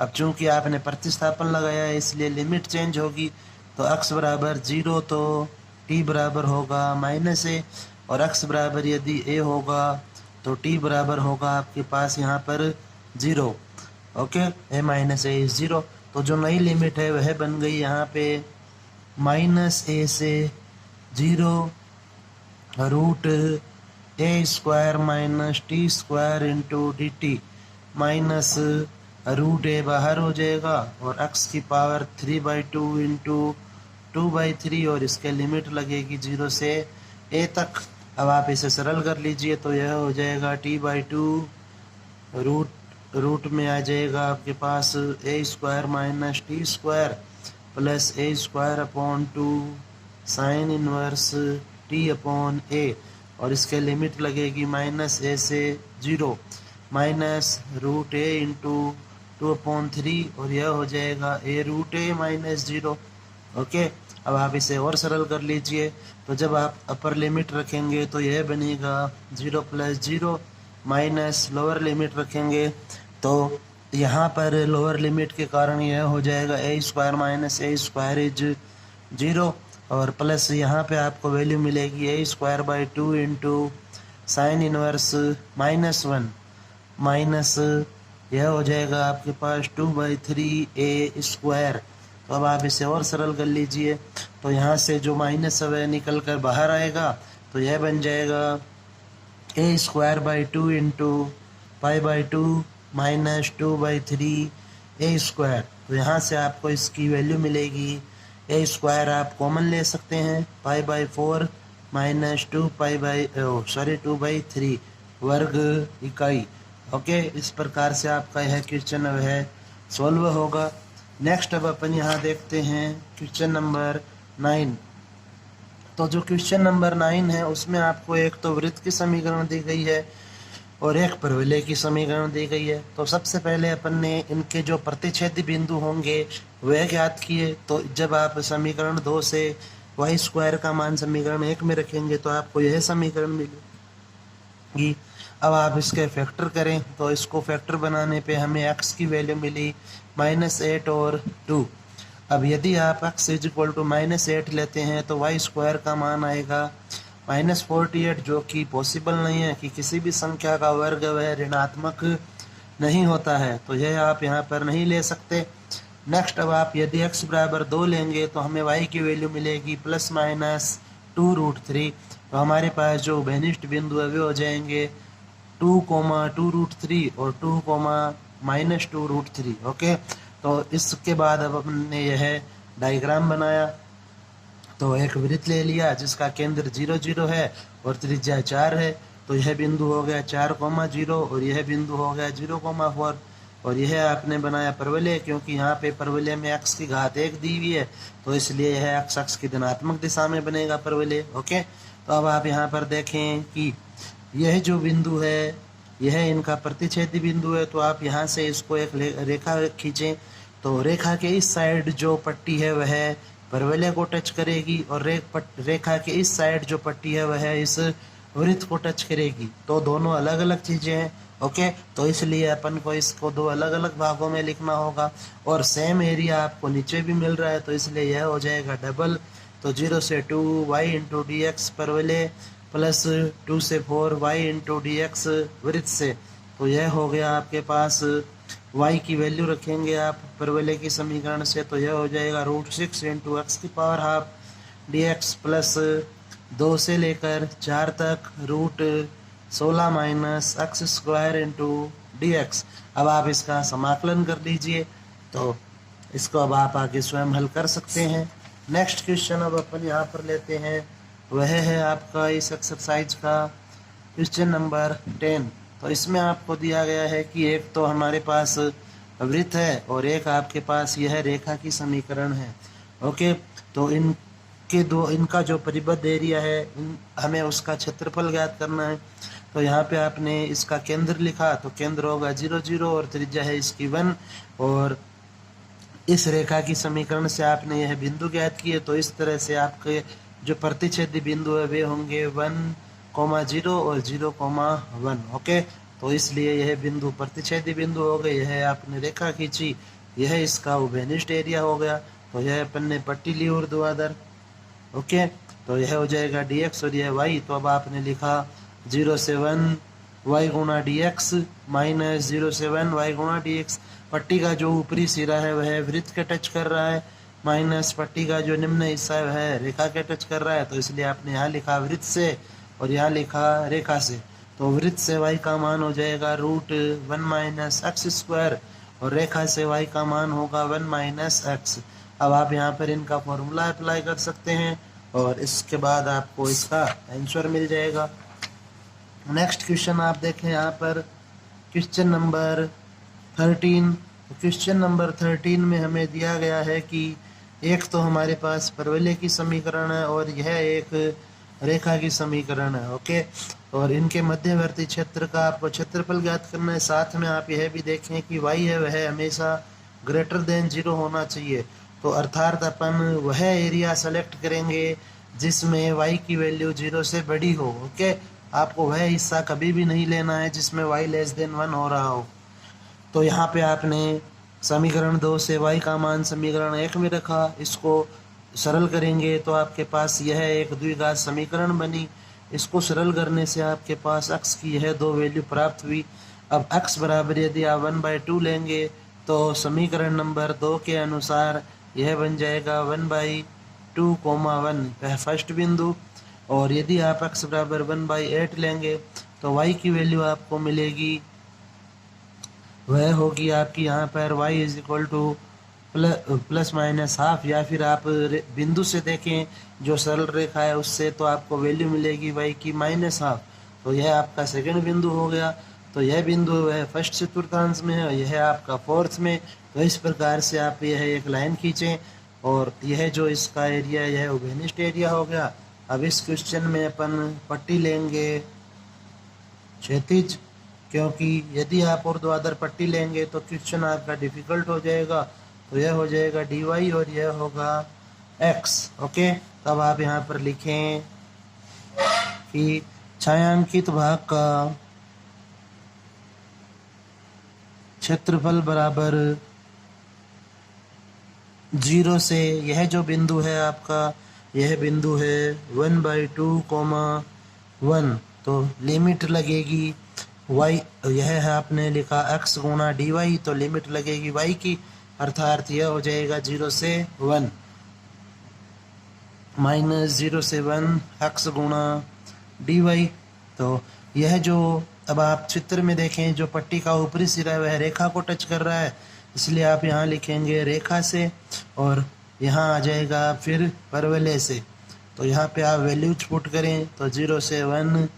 अब चूंकि आपने प्रतिस्थापन लगाया है इसलिए लिमिट चेंज होगी, तो x = 0 तो t बराबर होगा -a, और x बराबर यदि a होगा तो t बराबर होगा आपके पास यहाँ पर 0। Okay, a - a 0। तो जो नई लिमिट है वह बन गई यहाँ पे -a से 0 root a square minus t square into d t minus root a बाहर हो जाएगा और x की पावर 3/2 इंटू 2/3 और इसके लिमिट लगेगी 0 से a तक। अब आप इसे सरल कर लीजिए तो यह हो जाएगा t/2 रूट में आ जाएगा आपके पास a square minus t square plus a square upon 2 sine inverse t upon a और इसके लिमिट लगेगी माइनस ए से 0 माइनस रूट ए इंटू 2/3 और यह हो जाएगा ए रूट ए माइनस 0। ओके, अब आप इसे और सरल कर लीजिए तो जब आप अपर लिमिट रखेंगे तो यह बनेगा 0 + 0 माइनस लोअर लिमिट रखेंगे तो यहाँ पर लोअर लिमिट के कारण यह हो जाएगा a square minus a square is 0 और प्लस यहाँ पे आपको वैल्यू मिलेगी a square by 2 into sine inverse -1 minus यह हो जाएगा आपके पास 2/3 ए स्क्वायर। तो अब आप इसे और सरल कर लीजिए तो यहाँ से जो माइनस है निकल कर बाहर आएगा तो यह बन जाएगा a square by 2 into π/2 minus 2/3 a square. तो यहाँ से आपको इसकी वैल्यू मिलेगी ए स्क्वायर आप कॉमन ले सकते हैं π/4 माइनस 2/3 वर्ग इकाई। ओके, इस प्रकार से आपका यह क्वेश्चन है सॉल्व होगा। नेक्स्ट अब अपन यहाँ देखते हैं क्वेश्चन नंबर 9। तो जो क्वेश्चन नंबर 9 है उसमें आपको एक तो वृत्त की समीकरण दी गई है और एक परवलय की समीकरण दी गई है। तो सबसे पहले अपन ने इनके जो प्रतिच्छेदी बिंदु होंगे वह ज्ञात किए। तो जब आप समीकरण 2 से वाई स्क्वायर का मान समीकरण 1 में रखेंगे तो आपको यह समीकरण मिलेगी। अब आप इसके फैक्टर करें तो इसको फैक्टर बनाने पे हमें x की वैल्यू मिली -8 और 2। अब यदि आप x = -8 लेते हैं तो वाई स्क्वायर का मान आएगा -48 जो कि पॉसिबल नहीं है कि किसी भी संख्या का वर्ग वह ऋणात्मक नहीं होता है, तो यह आप यहाँ पर नहीं ले सकते। नेक्स्ट अब आप यदि x बराबर 2 लेंगे तो हमें y की वैल्यू मिलेगी ±2√3। तो हमारे पास जो उभयनिष्ठ बिंदु है वे हो जाएंगे 2,2√3 और 2,-2√3। ओके, तो इसके बाद अब हमने यह डायग्राम बनाया तो एक वृत्त ले लिया जिसका केंद्र 0 0 है और त्रिज्या 4 है। तो यह बिंदु हो गया 4,0 और यह बिंदु हो गया 0,4 और यह आपने बनाया परवलय, क्योंकि यहाँ पे परवलय में x की घात 1 दी हुई है तो इसलिए यह x अक्ष की धनात्मक दिशा में बनेगा परवलय। ओके, तो अब आप यहाँ पर देखें कि यह जो बिंदु है यह इनका प्रतिच्छेदी बिंदु है। तो आप यहाँ से इसको एक रेखा खींचें तो रेखा के इस साइड जो पट्टी है वह परवलय को टच करेगी और रेखा के इस साइड जो पट्टी है वह इस वृत्त को टच करेगी। तो दोनों अलग अलग चीज़ें हैं। ओके, तो इसलिए अपन को इसको दो अलग अलग भागों में लिखना होगा और सेम एरिया आपको नीचे भी मिल रहा है तो इसलिए यह हो जाएगा डबल। तो 0 से 2 y इंटू डी एक्स परवलय प्लस 2 से 4 y इंटू डी एक्स वृत्त से। तो यह हो गया आपके पास y की वैल्यू रखेंगे आप परवलय की समीकरण से तो यह हो जाएगा √6 इंटू x की पावर हाफ dx प्लस 2 से लेकर 4 तक √16 minus x square into dx। अब आप इसका समाकलन कर लीजिए तो इसको अब आप आगे स्वयं हल कर सकते हैं। नेक्स्ट क्वेश्चन अब अपन यहाँ पर लेते हैं, वह है आपका इस एक्सरसाइज का क्वेश्चन नंबर 10। तो इसमें आपको दिया गया है कि एक तो हमारे पास वृत्त है और एक आपके पास यह रेखा की समीकरण है। ओके, तो इनका जो परिबद्ध एरिया है हमें उसका क्षेत्रफल ज्ञात करना है। तो यहाँ पे आपने इसका केंद्र लिखा तो केंद्र होगा 0 0 और त्रिज्या है इसकी 1 और इस रेखा की समीकरण से आपने यह बिंदु ज्ञात किए। तो इस तरह से आपके जो प्रतिच्छेदी बिंदु है वे होंगे 1,0 और 0,1। ओके, तो इसलिए यह बिंदु प्रतिच्छेदी बिंदु हो गए। यह आपने रेखा खींची, यह इसका उभयनिष्ठ एरिया हो गया। तो यह अपन ने पट्टी ली ऊर्ध्वाधर। ओके, तो यह हो जाएगा dx और यह y। तो अब आपने लिखा 0 से 1 y गुणा dx माइनस 0 से 1 y गुणा dx। पट्टी का जो ऊपरी सिरा है वह वृत्त के टच कर रहा है माइनस पट्टी का जो निम्न हिस्सा है वह रेखा के टच कर रहा है। तो इसलिए आपने यहाँ लिखा वृत्त से और यहाँ लिखा रेखा से, तो वृत्त से y का मान हो जाएगा √1 माइनस एक्स स्क्वायर और रेखा से y का मान होगा 1 माइनस एक्स। अब आप यहाँ पर इनका फॉर्मूला अप्लाई कर सकते हैं और इसके बाद आपको इसका आंसर मिल जाएगा। नेक्स्ट क्वेश्चन आप देखें यहाँ पर क्वेश्चन नंबर 13। क्वेश्चन नंबर 13 में हमें दिया गया है कि एक तो हमारे पास परवलय की समीकरण है और यह एक रेखा की समीकरण है। ओके, और इनके मध्यवर्ती क्षेत्र का आपको क्षेत्रफल ज्ञात करना है। साथ में आप यह भी देखें कि y है वह हमेशा ग्रेटर देन 0 होना चाहिए, तो अर्थात अपन वह एरिया सेलेक्ट करेंगे जिसमें y की वैल्यू 0 से बड़ी हो। ओके, आपको वह हिस्सा कभी भी नहीं लेना है जिसमें y लेस देन 1 हो रहा हो। तो यहाँ पे आपने समीकरण 2 से y का मान समीकरण 1 में रखा, इसको सरल करेंगे तो आपके पास यह एक द्विघात समीकरण बनी। इसको सरल करने से आपके पास x की यह 2 वैल्यू प्राप्त हुई। अब x बराबर यदि आप 1/2 लेंगे तो समीकरण नंबर 2 के अनुसार यह बन जाएगा 1/2, 1 फर्स्ट बिंदु। और यदि आप x बराबर 1/8 लेंगे तो y की वैल्यू आपको मिलेगी, वह होगी आपकी यहाँ पर y is equal two plus minus half, या फिर आप बिंदु से देखें जो सरल रेखा है उससे तो आपको वैल्यू मिलेगी y की माइनस हाफ। तो यह आपका सेकंड बिंदु हो गया। तो यह बिंदु है फर्स्ट चतुर्थांश में है और यह आपका फोर्थ में। तो इस प्रकार से आप यह एक लाइन खींचें और यह जो इसका एरिया है यह उभयनिष्ठ एरिया हो गया। अब इस क्वेश्चन में अपन पट्टी लेंगे क्षैतिज, क्योंकि यदि आप ऊर्ध्वाधर पट्टी लेंगे तो क्वेश्चन आपका डिफिकल्ट हो जाएगा। तो यह हो जाएगा dy और यह होगा x। ओके, तब आप यहाँ पर लिखें कि छायांकित भाग का क्षेत्रफल बराबर 0 से, यह जो बिंदु है आपका यह बिंदु है 1/2, 1। तो लिमिट लगेगी y, यह है आपने लिखा x गुणा dy, तो लिमिट लगेगी y की, अर्थात यह हो जाएगा 0 से 1 माइनस 0 से 1 x गुणा dy। तो यह जो अब आप चित्र में देखें जो पट्टी का ऊपरी सिरा है वह रेखा को टच कर रहा है, इसलिए आप यहाँ लिखेंगे रेखा से और यहाँ आ जाएगा फिर परवलय से। तो यहाँ पे आप वैल्यूज पुट करें तो 0 से 1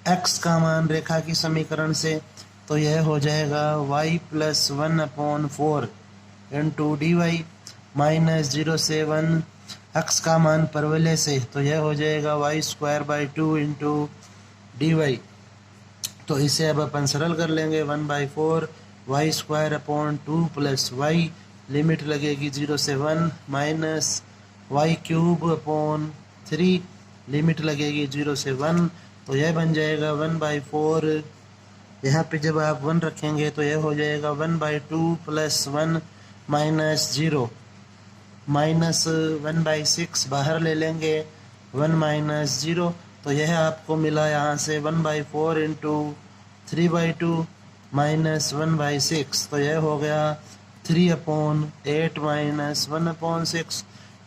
x का मान रेखा की समीकरण से, तो यह हो जाएगा y plus 1/4 into d y, minus 0 से 1 x का मान परवलय से, तो यह हो जाएगा y² 2 इंटू डी वाई। तो इसे अब अपन सरल कर लेंगे 1/4 y² 2 प्लस y, लिमिट लगेगी 0 से 1 माइनस y³ 3, लिमिट लगेगी 0 से 1। तो यह बन जाएगा 1/4, यहाँ पे जब आप 1 रखेंगे तो यह हो जाएगा 1/2 प्लस 1 माइनस 0, माइनस 1/6 बाहर ले लेंगे 1 माइनस 0। तो यह आपको मिला यहाँ से 1/4 इंटू 3/2 माइनस 1/6, तो यह हो गया 3/8 माइनस 1/6।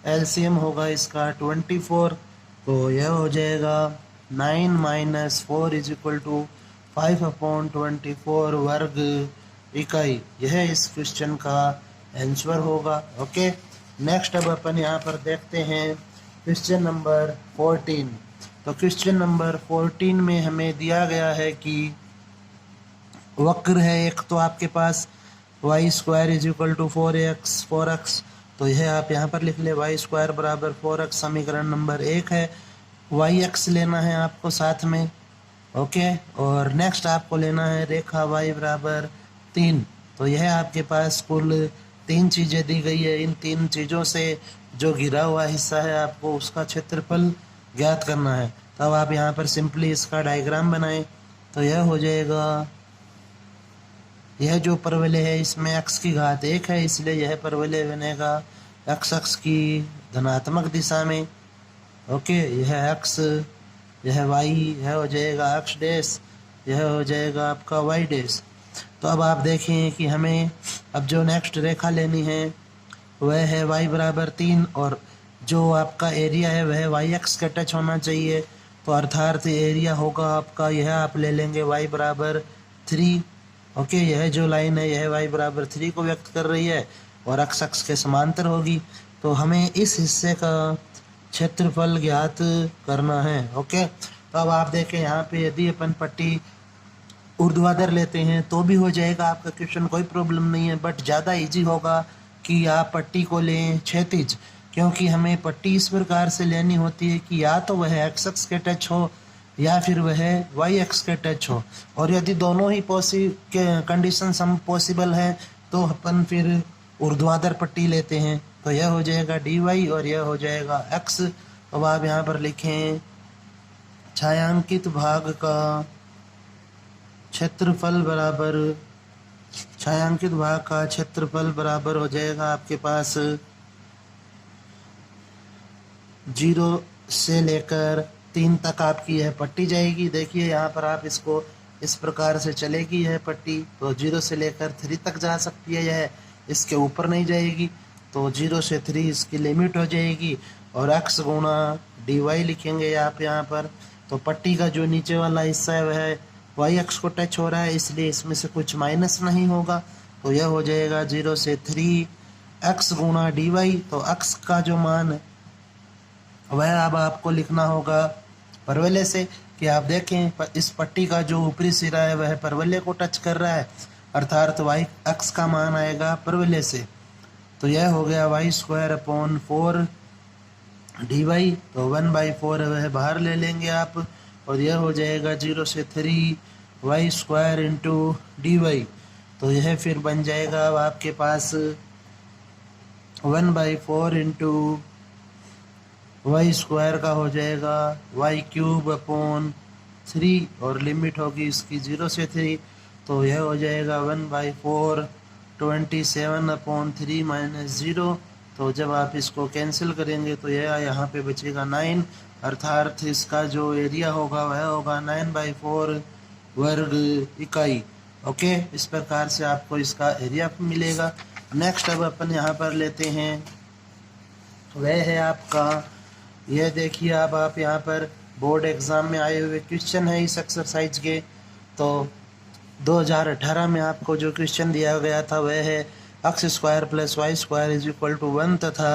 एलसीएम होगा इसका 24, तो यह हो जाएगा 9 माइनस 4 इज इक्वल टू 5/24 वर्ग इकाई। यह इस क्वेश्चन का आंसर होगा। ओके, नेक्स्ट अब अपन यहाँ पर देखते हैं क्वेश्चन नंबर 14। तो क्वेश्चन नंबर 14 में हमें दिया गया है कि वक्र है एक, तो आपके पास y² is equal to 4x, तो यह आप यहाँ पर लिख ले y² बराबर 4x, समीकरण नंबर 1 है। yx लेना है आपको साथ में। ओके, और नेक्स्ट आपको लेना है रेखा y बराबर 3। तो यह आपके पास कुल 3 चीज़ें दी गई है। इन 3 चीज़ों से जो घिरा हुआ हिस्सा है आपको उसका क्षेत्रफल ज्ञात करना है। तब आप यहाँ पर सिंपली इसका डायग्राम बनाएं तो यह हो जाएगा, यह जो परवलय है इसमें x की घात 1 है, इसलिए यह परवलय बनेगा x अक्ष की धनात्मक दिशा में। ओके, यह x, यह y, यह हो जाएगा x डैश, यह हो जाएगा आपका y डैश। तो अब आप देखें कि हमें अब जो नेक्स्ट रेखा लेनी है वह है y बराबर 3 और जो आपका एरिया है वह y अक्ष का टच होना चाहिए। तो अर्थात एरिया होगा आपका यह आप ले लेंगे y बराबर 3। ओके, यह जो लाइन है यह y बराबर 3 को व्यक्त कर रही है और अक्ष अक्ष के समांतर होगी। तो हमें इस हिस्से का क्षेत्रफल ज्ञात करना है। ओके, तो अब आप देखें यहाँ पे यदि अपन पट्टी ऊर्ध्वाधर लेते हैं तो भी हो जाएगा आपका क्वेश्चन, कोई प्रॉब्लम नहीं है। बट ज़्यादा इजी होगा कि आप पट्टी को लें क्षैतिज, क्योंकि हमें पट्टी इस प्रकार से लेनी होती है कि या तो वह एक्स एक्स के टच हो या फिर वह वाई एक्स के टच हो। और यदि दोनों ही कंडीशन हम पॉसिबल हैं तो अपन फिर ऊर्ध्वाधर पट्टी लेते हैं। तो यह हो जाएगा डी वाई और यह हो जाएगा एक्स। अब आप यहाँ पर लिखें छायांकित भाग का क्षेत्रफल बराबर, छायांकित भाग का क्षेत्रफल बराबर हो जाएगा आपके पास 0 से लेकर 3 तक आपकी यह पट्टी जाएगी। देखिए यहाँ पर आप इसको इस प्रकार से चलेगी यह पट्टी, तो 0 से लेकर 3 तक जा सकती है, यह इसके ऊपर नहीं जाएगी। तो 0 से 3 इसकी लिमिट हो जाएगी और x गुणा डी वाई लिखेंगे आप यहाँ पर। तो पट्टी का जो नीचे वाला हिस्सा है वह वाई एक्स को टच हो रहा है, इसलिए इसमें से कुछ माइनस नहीं होगा। तो यह हो जाएगा 0 से 3 x गुणा डी वाई। तो x का जो मान है वह अब आपको लिखना होगा परवलय से, कि आप देखें इस पट्टी का जो ऊपरी सिरा है वह परवलय को टच कर रहा है, अर्थात वाई x का मान आएगा परवलय से। तो यह हो गया y² डी वाई। तो 1/4 वह बाहर ले लेंगे आप और यह हो जाएगा 0 से 3 y² इंटू डी वाई। तो यह फिर बन जाएगा अब आपके पास 1/4 इंटू y² का हो जाएगा y³ और लिमिट होगी इसकी 0 से 3। तो यह हो जाएगा 1/4 27/3 माइनस 0। तो जब आप इसको कैंसिल करेंगे तो यह यहाँ पे बचेगा 9, अर्थात इसका जो एरिया होगा वह होगा 9/4 वर्ग इकाई। ओके, इस प्रकार से आपको इसका एरिया मिलेगा। नेक्स्ट अब अपन यहाँ पर लेते हैं वह है आपका, यह देखिए अब आप यहाँ पर बोर्ड एग्ज़ाम में आए हुए क्वेश्चन है इस एक्सरसाइज के। तो 2018 में आपको जो क्वेश्चन दिया गया था वह है x² + y² = 1 तथा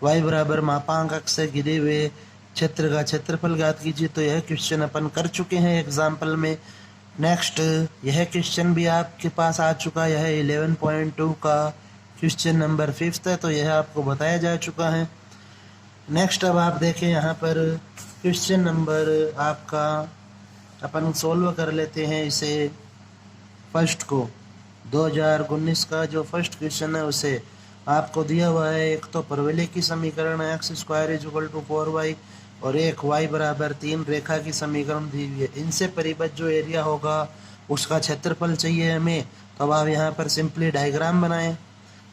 y बराबर मापांक अक्ष से घिरे हुए क्षेत्र का क्षेत्रफल ज्ञात कीजिए। तो यह क्वेश्चन अपन कर चुके हैं एग्जाम्पल में। नेक्स्ट यह क्वेश्चन भी आपके पास आ चुका है, यह 11.2 का क्वेश्चन नंबर 5 है, तो यह आपको बताया जा चुका है। नेक्स्ट अब आप देखें यहाँ पर क्वेश्चन नंबर आपका अपन सोल्व कर लेते हैं इसे, फर्स्ट को 2019 का जो फर्स्ट क्वेश्चन है उसे आपको दिया हुआ है। एक तो परवलय की समीकरण है x² = 4y और एक y बराबर 3 रेखा की समीकरण दी हुई है। इनसे परिबद्ध जो एरिया होगा उसका क्षेत्रफल चाहिए हमें। तो अब आप यहाँ पर सिंपली डायग्राम बनाएं।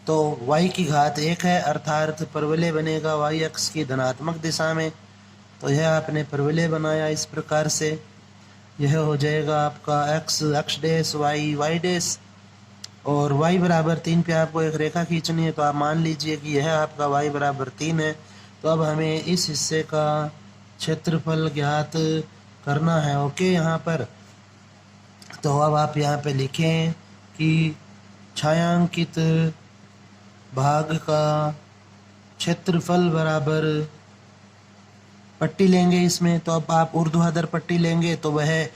तो y की घात 1 है, अर्थात परवलय बनेगा y अक्ष की धनात्मक दिशा में। तो यह आपने परवलय बनाया इस प्रकार से, यह हो जाएगा आपका x x' y y' और y बराबर 3 पे आपको एक रेखा खींचनी है। तो आप मान लीजिए कि यह आपका y बराबर 3 है। तो अब हमें इस हिस्से का क्षेत्रफल ज्ञात करना है। ओके, यहाँ पर तो अब आप यहाँ पे लिखें कि छायांकित भाग का क्षेत्रफल बराबर, पट्टी लेंगे इसमें, तो अब आप ऊर्ध्वाधर पट्टी लेंगे तो वह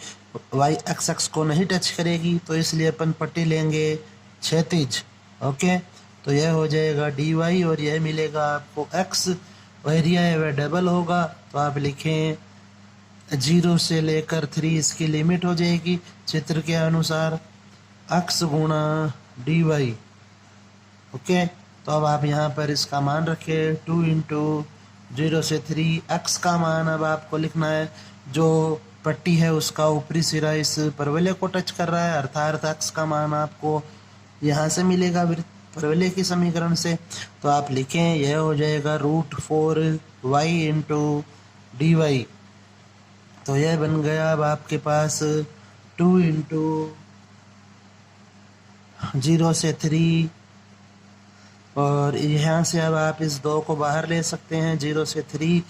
वाई एक्स को नहीं टच करेगी, तो इसलिए अपन पट्टी लेंगे क्षैतिज। ओके, तो यह हो जाएगा डी वाई और यह मिलेगा आपको एक्स। एरिया है वह डबल होगा। तो आप लिखें 0 से लेकर 3 इसकी लिमिट हो जाएगी चित्र के अनुसार, x गुणा डी वाई। ओके, तो अब आप यहाँ पर इसका मान रखें 2 × 0 से 3। x का मान अब आपको लिखना है, जो पट्टी है उसका ऊपरी सिरा इस परवलय को टच कर रहा है, अर्थात x का मान आपको यहाँ से मिलेगा परवलय की समीकरण से। तो आप लिखें यह हो जाएगा √4y × डी वाई। तो यह बन गया अब आपके पास 2 × 0 से 3 और यहाँ से अब आप इस 2 को बाहर ले सकते हैं। 0 से 3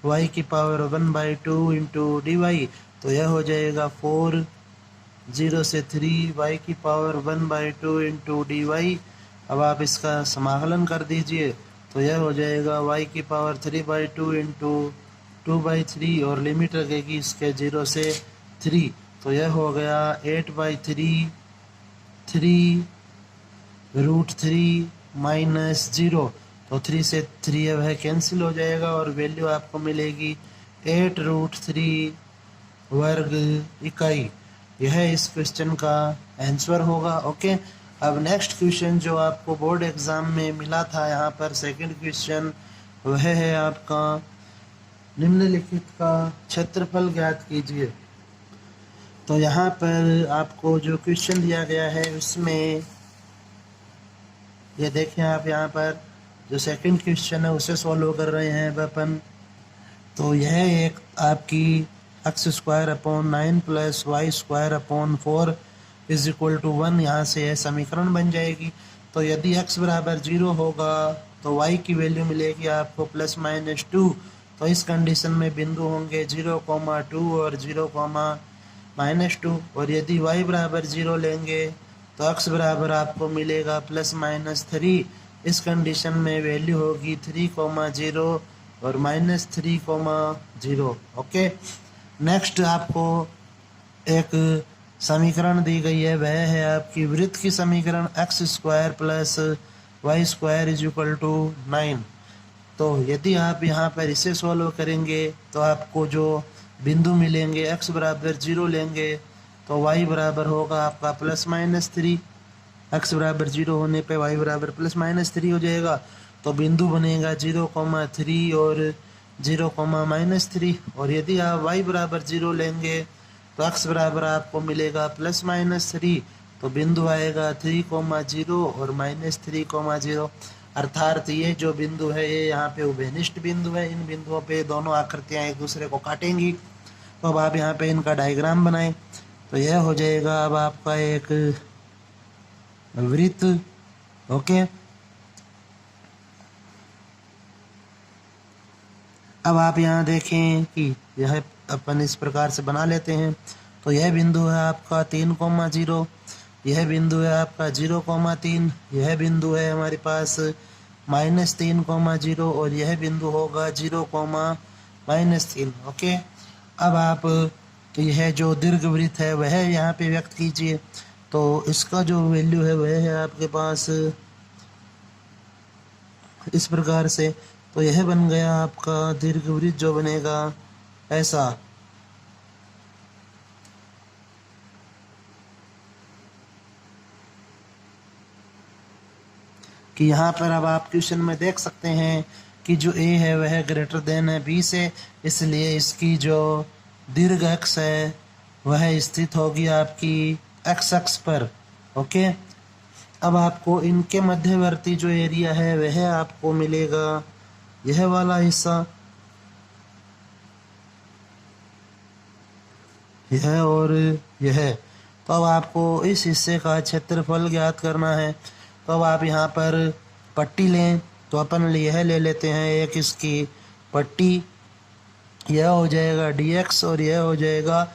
वाई की पावर 1/2 इंटू डी वाई, तो यह हो जाएगा 4 0 से 3 वाई की पावर 1/2 इंटू डी वाई। अब आप इसका समाकलन कर दीजिए तो यह हो जाएगा वाई की पावर 3/2 इंटू 2/3 और लिमिट लगेगी इसके 0 से 3, तो यह हो गया 8/3 3√3 माइनस 0, तो 3 से 3 अब है कैंसिल हो जाएगा और वैल्यू आपको मिलेगी 8√3 वर्ग इकाई। यह इस क्वेश्चन का आंसर होगा। ओके, अब नेक्स्ट क्वेश्चन जो आपको बोर्ड एग्जाम में मिला था यहाँ पर सेकंड क्वेश्चन, वह है आपका निम्नलिखित का क्षेत्रफल ज्ञात कीजिए। तो यहाँ पर आपको जो क्वेश्चन दिया गया है उसमें ये देखें आप, यहाँ पर जो सेकंड क्वेश्चन है उसे सॉल्व कर रहे हैं अपन। तो यह एक आपकी x²/9 plus y²/4 is equal to 1, यहाँ से यह समीकरण बन जाएगी। तो यदि x बराबर 0 होगा तो y की वैल्यू मिलेगी आपको +-2, तो इस कंडीशन में बिंदु होंगे 0,2 और 0,-2, और यदि y बराबर 0 लेंगे तो x बराबर आपको मिलेगा +-3, इस कंडीशन में वैल्यू होगी 3,0 और -3,0। ओके, नेक्स्ट आपको एक समीकरण दी गई है, वह है आपकी वृत्त की समीकरण x² + y² is equal to 9। तो यदि आप यहाँ पर इसे सॉल्व करेंगे तो आपको जो बिंदु मिलेंगे x बराबर 0 लेंगे तो y बराबर होगा आपका +-3, x बराबर 0 होने पे y बराबर +-3 हो जाएगा। तो बिंदु बनेगा 0,3 और 0,-3, और यदि आप y बराबर 0 लेंगे तो x बराबर आपको मिलेगा +-3, तो बिंदु आएगा 3,0 और -3,0, अर्थात ये जो बिंदु है ये यहाँ पे उभयनिष्ठ बिंदु है। इन बिंदुओं पे दोनों आकृतियाँ एक दूसरे को काटेंगी। तो अब आप यहाँ पे इनका डायग्राम बनाएं तो यह हो जाएगा अब आपका एक वृत्त। ओके, अब आप यहाँ देखें कि यह अपन इस प्रकार से बना लेते हैं। तो यह बिंदु है आपका 3,0, यह बिंदु है आपका 0,3, यह बिंदु है हमारे पास -3,0 और यह बिंदु होगा 0,-3। ओके, अब आप यह जो दीर्घवृत्त है वह यहाँ पे व्यक्त कीजिए। तो इसका जो वैल्यू है वह है आपके पास इस प्रकार से। तो यह बन गया आपका दीर्घवृत्त जो बनेगा ऐसा। कि यहाँ पर अब आप क्वेश्चन में देख सकते हैं कि जो a है वह ग्रेटर देन है b से, इसलिए इसकी जो दीर्घ अक्ष है वह स्थित होगी आपकी x अक्ष पर। ओके, अब आपको इनके मध्यवर्ती जो एरिया है वह आपको मिलेगा यह वाला हिस्सा, यह और यह। तो अब आपको इस हिस्से का क्षेत्रफल ज्ञात करना है। तो अब आप यहाँ पर पट्टी लें, तो अपन यह ले लेते हैं एक इसकी पट्टी, यह हो जाएगा dx और यह हो जाएगा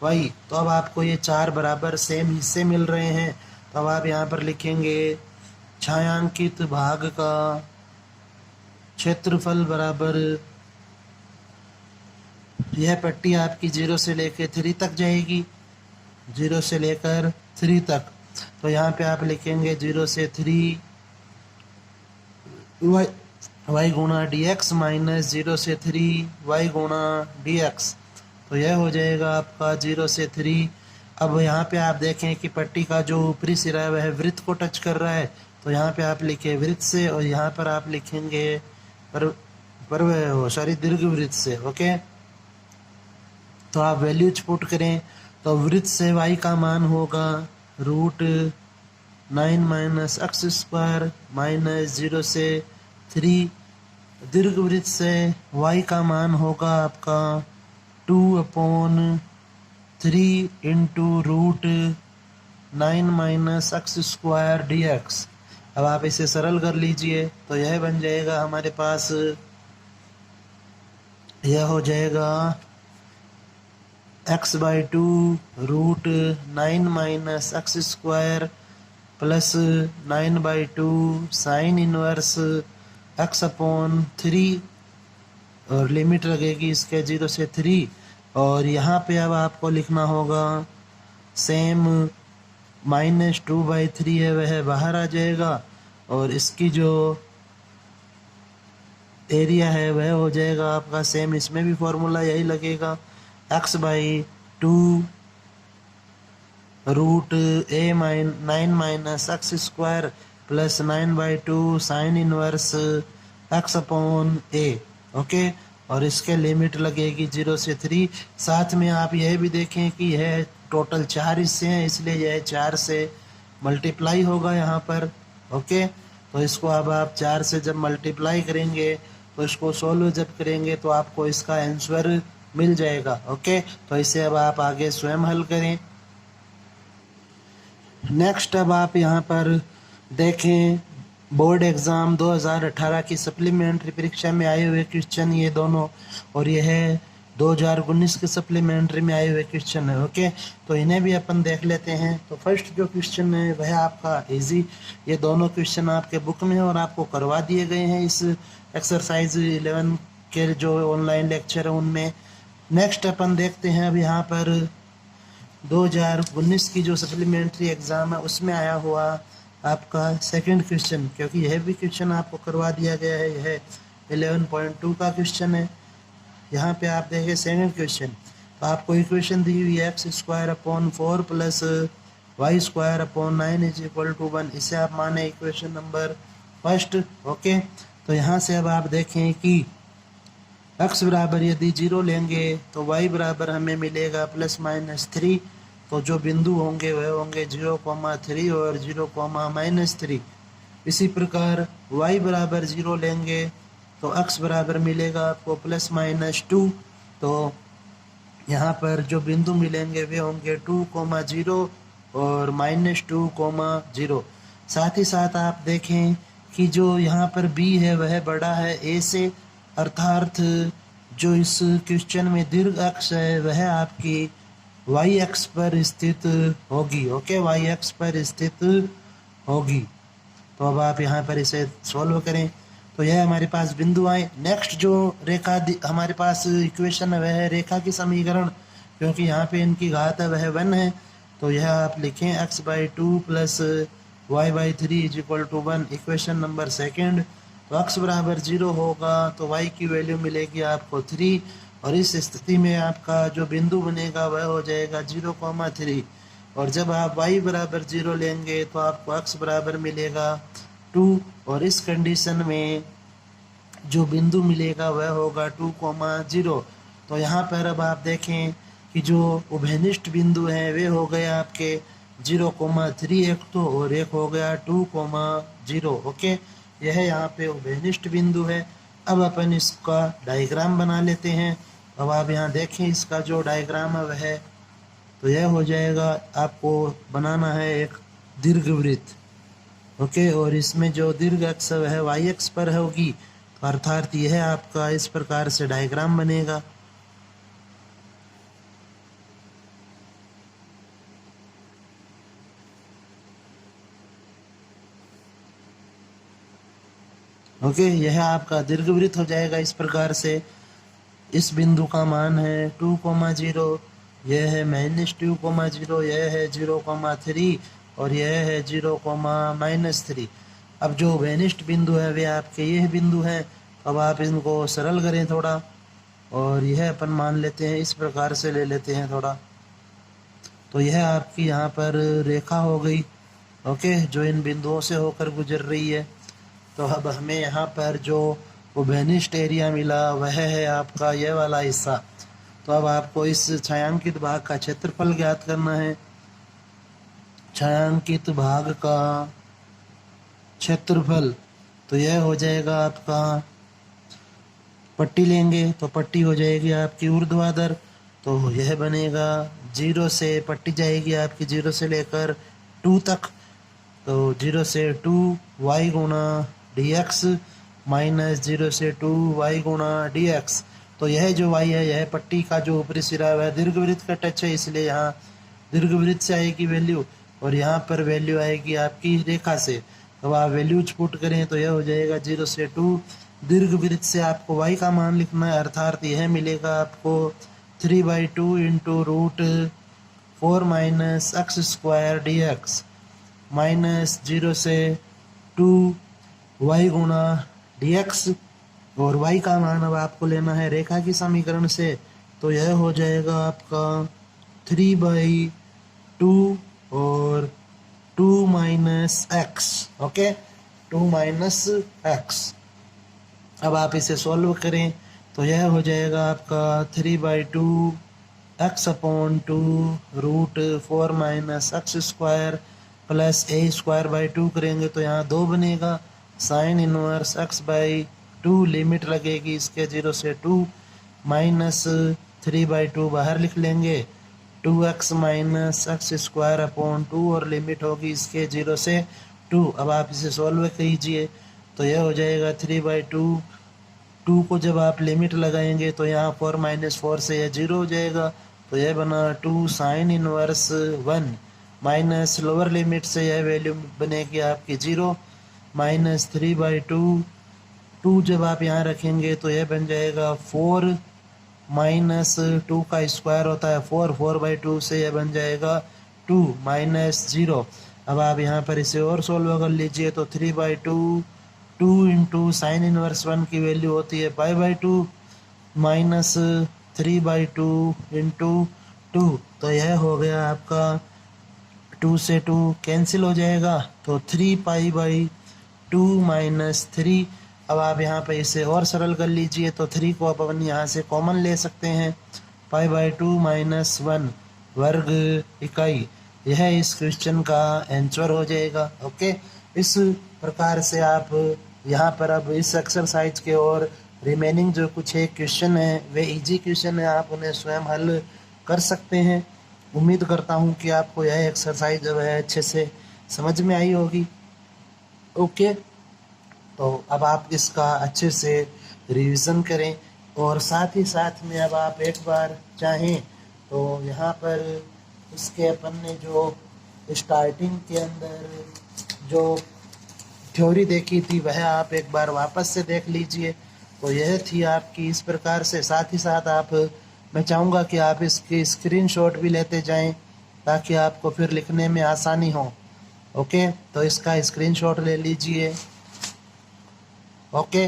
y। तो अब आपको ये 4 बराबर सेम हिस्से मिल रहे हैं। तो अब आप यहाँ पर लिखेंगे छायांकित भाग का क्षेत्रफल बराबर, यह पट्टी आपकी 0 से लेकर 3 तक जाएगी, 0 से लेकर 3 तक। तो यहाँ पे आप लिखेंगे 0 से 3 y गुणा dx माइनस 0 से 3 y गुणा dx। तो यह हो जाएगा आपका 0 से 3। अब यहाँ पे आप देखें कि पट्टी का जो ऊपरी सिरा है वह वृत्त को टच कर रहा है। तो यहाँ पे आप लिखे वृत्त से, और यहाँ पर आप लिखेंगे दीर्घवृत्त से। ओके, तो आप वैल्यूज पुट करें तो वृत्त से y का मान होगा √9 - x² माइनस 0 से 3। दीर्घवृत्त से y का मान होगा आपका 2/3 इंटू √9 - x² dx। अब आप इसे सरल कर लीजिए तो यह बन जाएगा हमारे पास यह हो जाएगा x/2 root 9 minus x square plus 9/2 sine inverse x/3 और लिमिट लगेगी इसके 0 से 3। और यहाँ पे अब आपको लिखना होगा सेम -2/3 है वह बाहर आ जाएगा और इसकी जो एरिया है वह हो जाएगा आपका सेम, इसमें भी फॉर्मूला यही लगेगा x/2 root 9 minus x square plus 9/2 sine inverse x/a। Okay, और इसके लिमिट लगेगी 0 से 3। साथ में आप यह भी देखें कि यह टोटल 4 हिस्से हैं, इसलिए यह 4 से मल्टीप्लाई होगा यहाँ पर। ओके, तो इसको अब आप 4 से जब मल्टीप्लाई करेंगे तो इसको सोल्व जब करेंगे तो आपको इसका आंसर मिल जाएगा। ओके, तो इसे अब आप आगे स्वयं हल करें। नेक्स्ट अब आप यहाँ पर देखें बोर्ड एग्ज़ाम 2018 की सप्लीमेंट्री परीक्षा में आए हुए क्वेश्चन ये दोनों, और यह 2019 के सप्लीमेंट्री में आए हुए क्वेश्चन है। ओके, तो इन्हें भी अपन देख लेते हैं। तो फर्स्ट जो क्वेश्चन है वह आपका इजी, ये दोनों क्वेश्चन आपके बुक में है और आपको करवा दिए गए हैं इस एक्सरसाइज 11 के जो ऑनलाइन लेक्चर है उनमें। नेक्स्ट अपन देखते हैं अब यहाँ पर 2019 की जो सप्लीमेंट्री एग्ज़ाम है उसमें आया हुआ आपका सेकंड क्वेश्चन, क्योंकि यह भी क्वेश्चन आपको करवा दिया गया है। यह 11.2 का क्वेश्चन है। यहाँ पे आप देखें सेकंड क्वेश्चन, तो आपको इक्वेशन दी हुई है x² / 4 प्लस y² / 9 = 1। इसे आप माने इक्वेशन नंबर फर्स्ट। ओके, तो यहाँ से अब आप देखें कि x बराबर यदि 0 लेंगे तो y बराबर हमें मिलेगा ±3। तो जो बिंदु होंगे वह होंगे 0,3 और 0,-3। इसी प्रकार y बराबर 0 लेंगे तो x बराबर मिलेगा आपको ±2। तो यहाँ पर जो बिंदु मिलेंगे वे होंगे 2,0 और -2,0। साथ ही साथ आप देखें कि जो यहाँ पर b है वह बड़ा है a से, अर्थात जो इस क्वेश्चन में दीर्घ अक्ष है वह आपकी y अक्ष पर स्थित होगी। ओके, y अक्ष पर स्थित होगी। तो अब आप यहाँ पर इसे सॉल्व करें तो यह हमारे पास बिंदु आए। नेक्स्ट जो रेखा हमारे पास इक्वेशन है वह है रेखा की समीकरण, क्योंकि यहाँ पे इनकी घात है वह 1 है। तो यह आप लिखें x/2 plus y/3 = 1, equation number second. तो x बराबर 0 होगा तो y की वैल्यू मिलेगी आपको 3, और इस स्थिति में आपका जो बिंदु बनेगा वह हो जाएगा 0,3। और जब आप y बराबर 0 लेंगे तो आपको x बराबर मिलेगा 2, और इस कंडीशन में जो बिंदु मिलेगा वह होगा 2,0। तो यहाँ पर अब आप देखें कि जो उभयनिष्ठ बिंदु हैं वे हो गए आपके 0,3 एक तो, और एक हो गया 2,0। ओके, यह यहाँ पे उभयनिष्ठ बिंदु है। अब अपन इसका डायग्राम बना लेते हैं। अब आप यहाँ देखें इसका जो डायग्राम है वह, तो यह हो जाएगा आपको बनाना है एक दीर्घवृत्त। ओके, और इसमें जो दीर्घ अक्ष है वह y अक्ष पर होगी, अर्थात यह आपका इस प्रकार से डायग्राम बनेगा। ओके, यह आपका दीर्घवृत्त हो जाएगा इस प्रकार से। इस बिंदु का मान है 2,0, यह है -2,0, यह है 0,3 और यह है 0,-3। अब जो वेनिस्ट बिंदु है वे आपके यह बिंदु हैं। अब आप इनको सरल करें थोड़ा, और यह अपन मान लेते हैं इस प्रकार से ले लेते हैं थोड़ा। तो यह आपकी यहाँ पर रेखा हो गई। ओके, जो इन बिंदुओं से होकर गुजर रही है। तो अब हमें यहाँ पर जो उभयनिष्ठ एरिया मिला वह है आपका यह वाला हिस्सा। तो अब आपको इस छायांकित भाग का क्षेत्रफल ज्ञात करना है। छायांकित भाग का क्षेत्रफल, तो यह हो जाएगा आपका, पट्टी लेंगे तो पट्टी हो जाएगी आपकी ऊर्ध्वाधर। तो यह बनेगा 0 से, पट्टी जाएगी आपकी 0 से लेकर 2 तक। तो 0 से 2 y गुणा dx माइनस 0 से 2 y गुणा dx। तो यह जो y है यह पट्टी का जो ऊपरी सिरा है वह दीर्घवृत्त का टच है, इसलिए यहाँ दीर्घवृत्त से आएगी वैल्यू और यहाँ पर वैल्यू आएगी आपकी रेखा से। अब आप वैल्यूज पुट करें तो यह हो जाएगा 0 से 2। दीर्घवृत्त से आपको y का मान लिखना है, अर्थात यह मिलेगा आपको 3/2 into root 4 minus x square d x minus 0 से 2 y गुणा डी एक्स। और y का मान अब आपको लेना है रेखा की समीकरण से, तो यह हो जाएगा आपका 3/2 और 2 minus x. Okay, 2 minus x. अब आप इसे सॉल्व करें तो यह हो जाएगा आपका 3/2 x upon 2 root 4 minus x square plus a square by 2 करेंगे तो यहाँ 2 बनेगा। Sine inverse x by 2 limit लगेगी इसके 0 से 2 माइनस 3/2 बाहर लिख लेंगे 2x minus x square upon 2 और लिमिट होगी इसके 0 से 2। अब आप इसे सॉल्व कीजिए तो यह हो जाएगा 3/2। 2 को जब आप लिमिट लगाएंगे तो यहाँ 4 माइनस 4 से यह 0 हो जाएगा, तो यह बना 2 sine inverse 1 minus lower limit से यह वैल्यू बनेगी आपकी 0 माइनस 3/2। 2 जब आप यहाँ रखेंगे तो यह बन जाएगा 4 माइनस 2 का स्क्वायर होता है 4, 4/2 से यह बन जाएगा 2 माइनस 0। अब आप यहाँ पर इसे और सोल्व कर लीजिए तो 3/2 2 इंटू साइन इनवर्स 1 की वैल्यू होती है 5/2 माइनस 3/2 इंटू 2, तो यह हो गया आपका 2 से 2 कैंसिल हो जाएगा तो 3π/2 माइनस 3। अब आप यहाँ पे इसे और सरल कर लीजिए तो 3 को अपन यहाँ से कॉमन ले सकते हैं, π/2 माइनस 1 वर्ग इकाई। यह इस क्वेश्चन का आंसर हो जाएगा। ओके, इस प्रकार से आप यहाँ पर अब इस एक्सरसाइज के और रिमेनिंग जो कुछ एक क्वेश्चन है वे इजी क्वेश्चन है, आप उन्हें स्वयं हल कर सकते हैं। उम्मीद करता हूँ कि आपको यह एक्सरसाइज जो है अच्छे से समझ में आई होगी। ओके, तो अब आप इसका अच्छे से रिवीजन करें और साथ ही साथ में अब आप एक बार चाहें तो यहाँ पर उसके अपन ने जो स्टार्टिंग के अंदर जो थ्योरी देखी थी वह आप एक बार वापस से देख लीजिए। तो यह थी आपकी इस प्रकार से। साथ ही साथ आप मैं चाहूँगा कि आप इसकी स्क्रीनशॉट भी लेते जाएं ताकि आपको फिर लिखने में आसानी हो। ओके, तो इसका स्क्रीनशॉट ले लीजिए। ओके,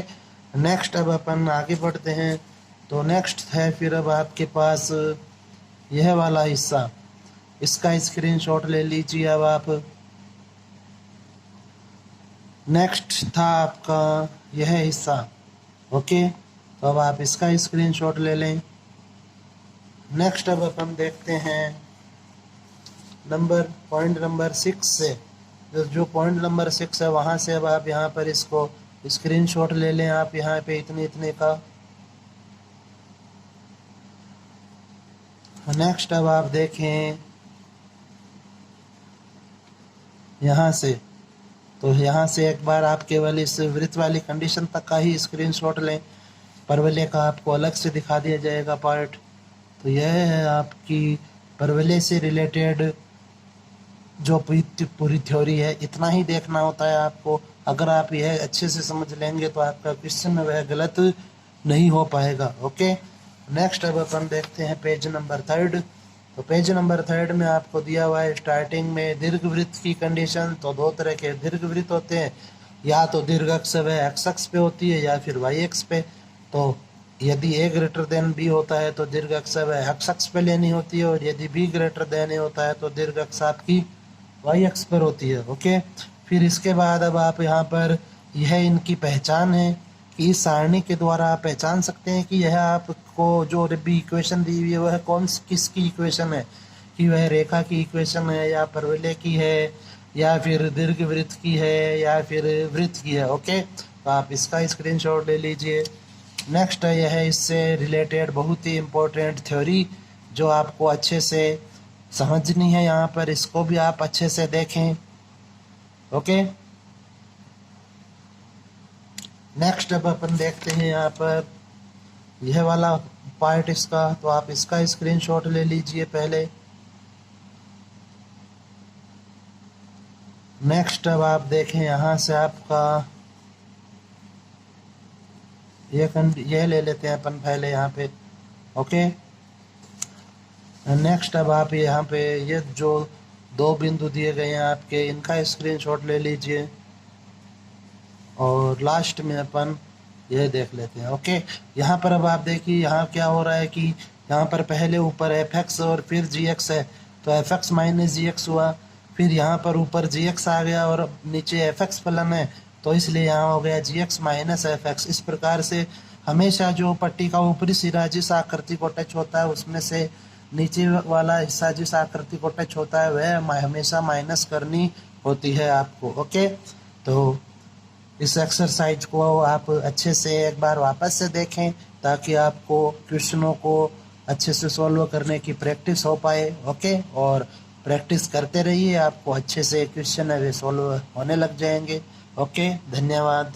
नेक्स्ट अब अपन आगे बढ़ते हैं। तो नेक्स्ट है फिर अब आपके पास यह वाला हिस्सा, इसका स्क्रीनशॉट ले लीजिए। अब आप नेक्स्ट था आपका यह हिस्सा। ओके, तो अब आप इसका स्क्रीनशॉट ले लें। नेक्स्ट अब अपन देखते हैं पॉइंट नंबर 6 से। जो पॉइंट नंबर 6 है वहाँ से अब आप यहाँ पर इसको स्क्रीनशॉट ले लें। आप यहाँ पे इतने का। नेक्स्ट अब आप देखें यहाँ से, तो यहाँ से एक बार आप केवल इस वृत्त वाली कंडीशन तक का ही स्क्रीनशॉट लें, परवलय का आपको अलग से दिखा दिया जाएगा पार्ट। तो यह है आपकी परवलय से रिलेटेड जो पूरी थ्योरी है। इतना ही देखना होता है आपको। अगर आप यह अच्छे से समझ लेंगे तो आपका क्वेश्चन वह गलत नहीं हो पाएगा। ओके, नेक्स्ट अब अपन देखते हैं पेज नंबर 3। तो पेज नंबर 3 में आपको दिया हुआ है स्टार्टिंग में दीर्घवृत्त की कंडीशन। तो 2 तरह के दीर्घवृत्त होते हैं, या तो दीर्घ अक्ष वह एक्स अक्ष पे होती है या फिर वाई अक्ष पे। तो यदि ए ग्रेटर देन बी होता है तो दीर्घ अक्ष वह एक्स अक्ष पे लेनी होती है, और यदि बी ग्रेटर देन ए होता है तो दीर्घ अक्ष आपकी वाई अक्ष पर होती है। ओके, फिर इसके बाद अब आप यहाँ पर यह इनकी पहचान है कि इस सारणी के द्वारा आप पहचान सकते हैं कि यह आपको जो भी इक्वेशन दी हुई है वह किसकी इक्वेशन है, कि वह रेखा की इक्वेशन है या परवलय की है या फिर दीर्घवृत्त की है या फिर वृत्त की है। ओके, तो आप इसका स्क्रीनशॉट ले लीजिए। नेक्स्ट यह है इससे रिलेटेड बहुत ही इम्पोर्टेंट थ्योरी जो आपको अच्छे से समझनी है। यहाँ पर इसको भी आप अच्छे से देखें। ओके, नेक्स्ट अब अपन देखते हैं यहाँ पर यह वाला पार्ट इसका, तो आप इसका स्क्रीनशॉट ले लीजिए पहले। नेक्स्ट अब आप देखें यहाँ से आपका ये ले लेते हैं अपन पहले यहाँ पे। ओके, नेक्स्ट अब आप यहाँ पे ये जो 2 बिंदु दिए गए हैं आपके, इनका स्क्रीनशॉट ले लीजिए और लास्ट में अपन ये देख लेते हैं। ओके, यहाँ पर अब आप देखिए यहाँ क्या हो रहा है कि यहाँ पर पहले ऊपर fx और फिर gx है, तो fx माइनस gx हुआ, फिर यहाँ पर ऊपर gx आ गया और नीचे fx फलन है, तो इसलिए यहाँ हो गया gx माइनस fx। इस प्रकार से हमेशा जो पट्टी का ऊपरी सिरा जिस आकृति को टच होता है उसमें से नीचे वाला हिस्सा जिस आकृति को टच होता है वह हमेशा माइनस करनी होती है आपको। ओके, तो इस एक्सरसाइज को आप अच्छे से एक बार वापस से देखें ताकि आपको क्वेश्चनों को अच्छे से सॉल्व करने की प्रैक्टिस हो पाए। ओके, और प्रैक्टिस करते रहिए, आपको अच्छे से क्वेश्चन है वे सॉल्व होने लग जाएंगे। ओके, धन्यवाद।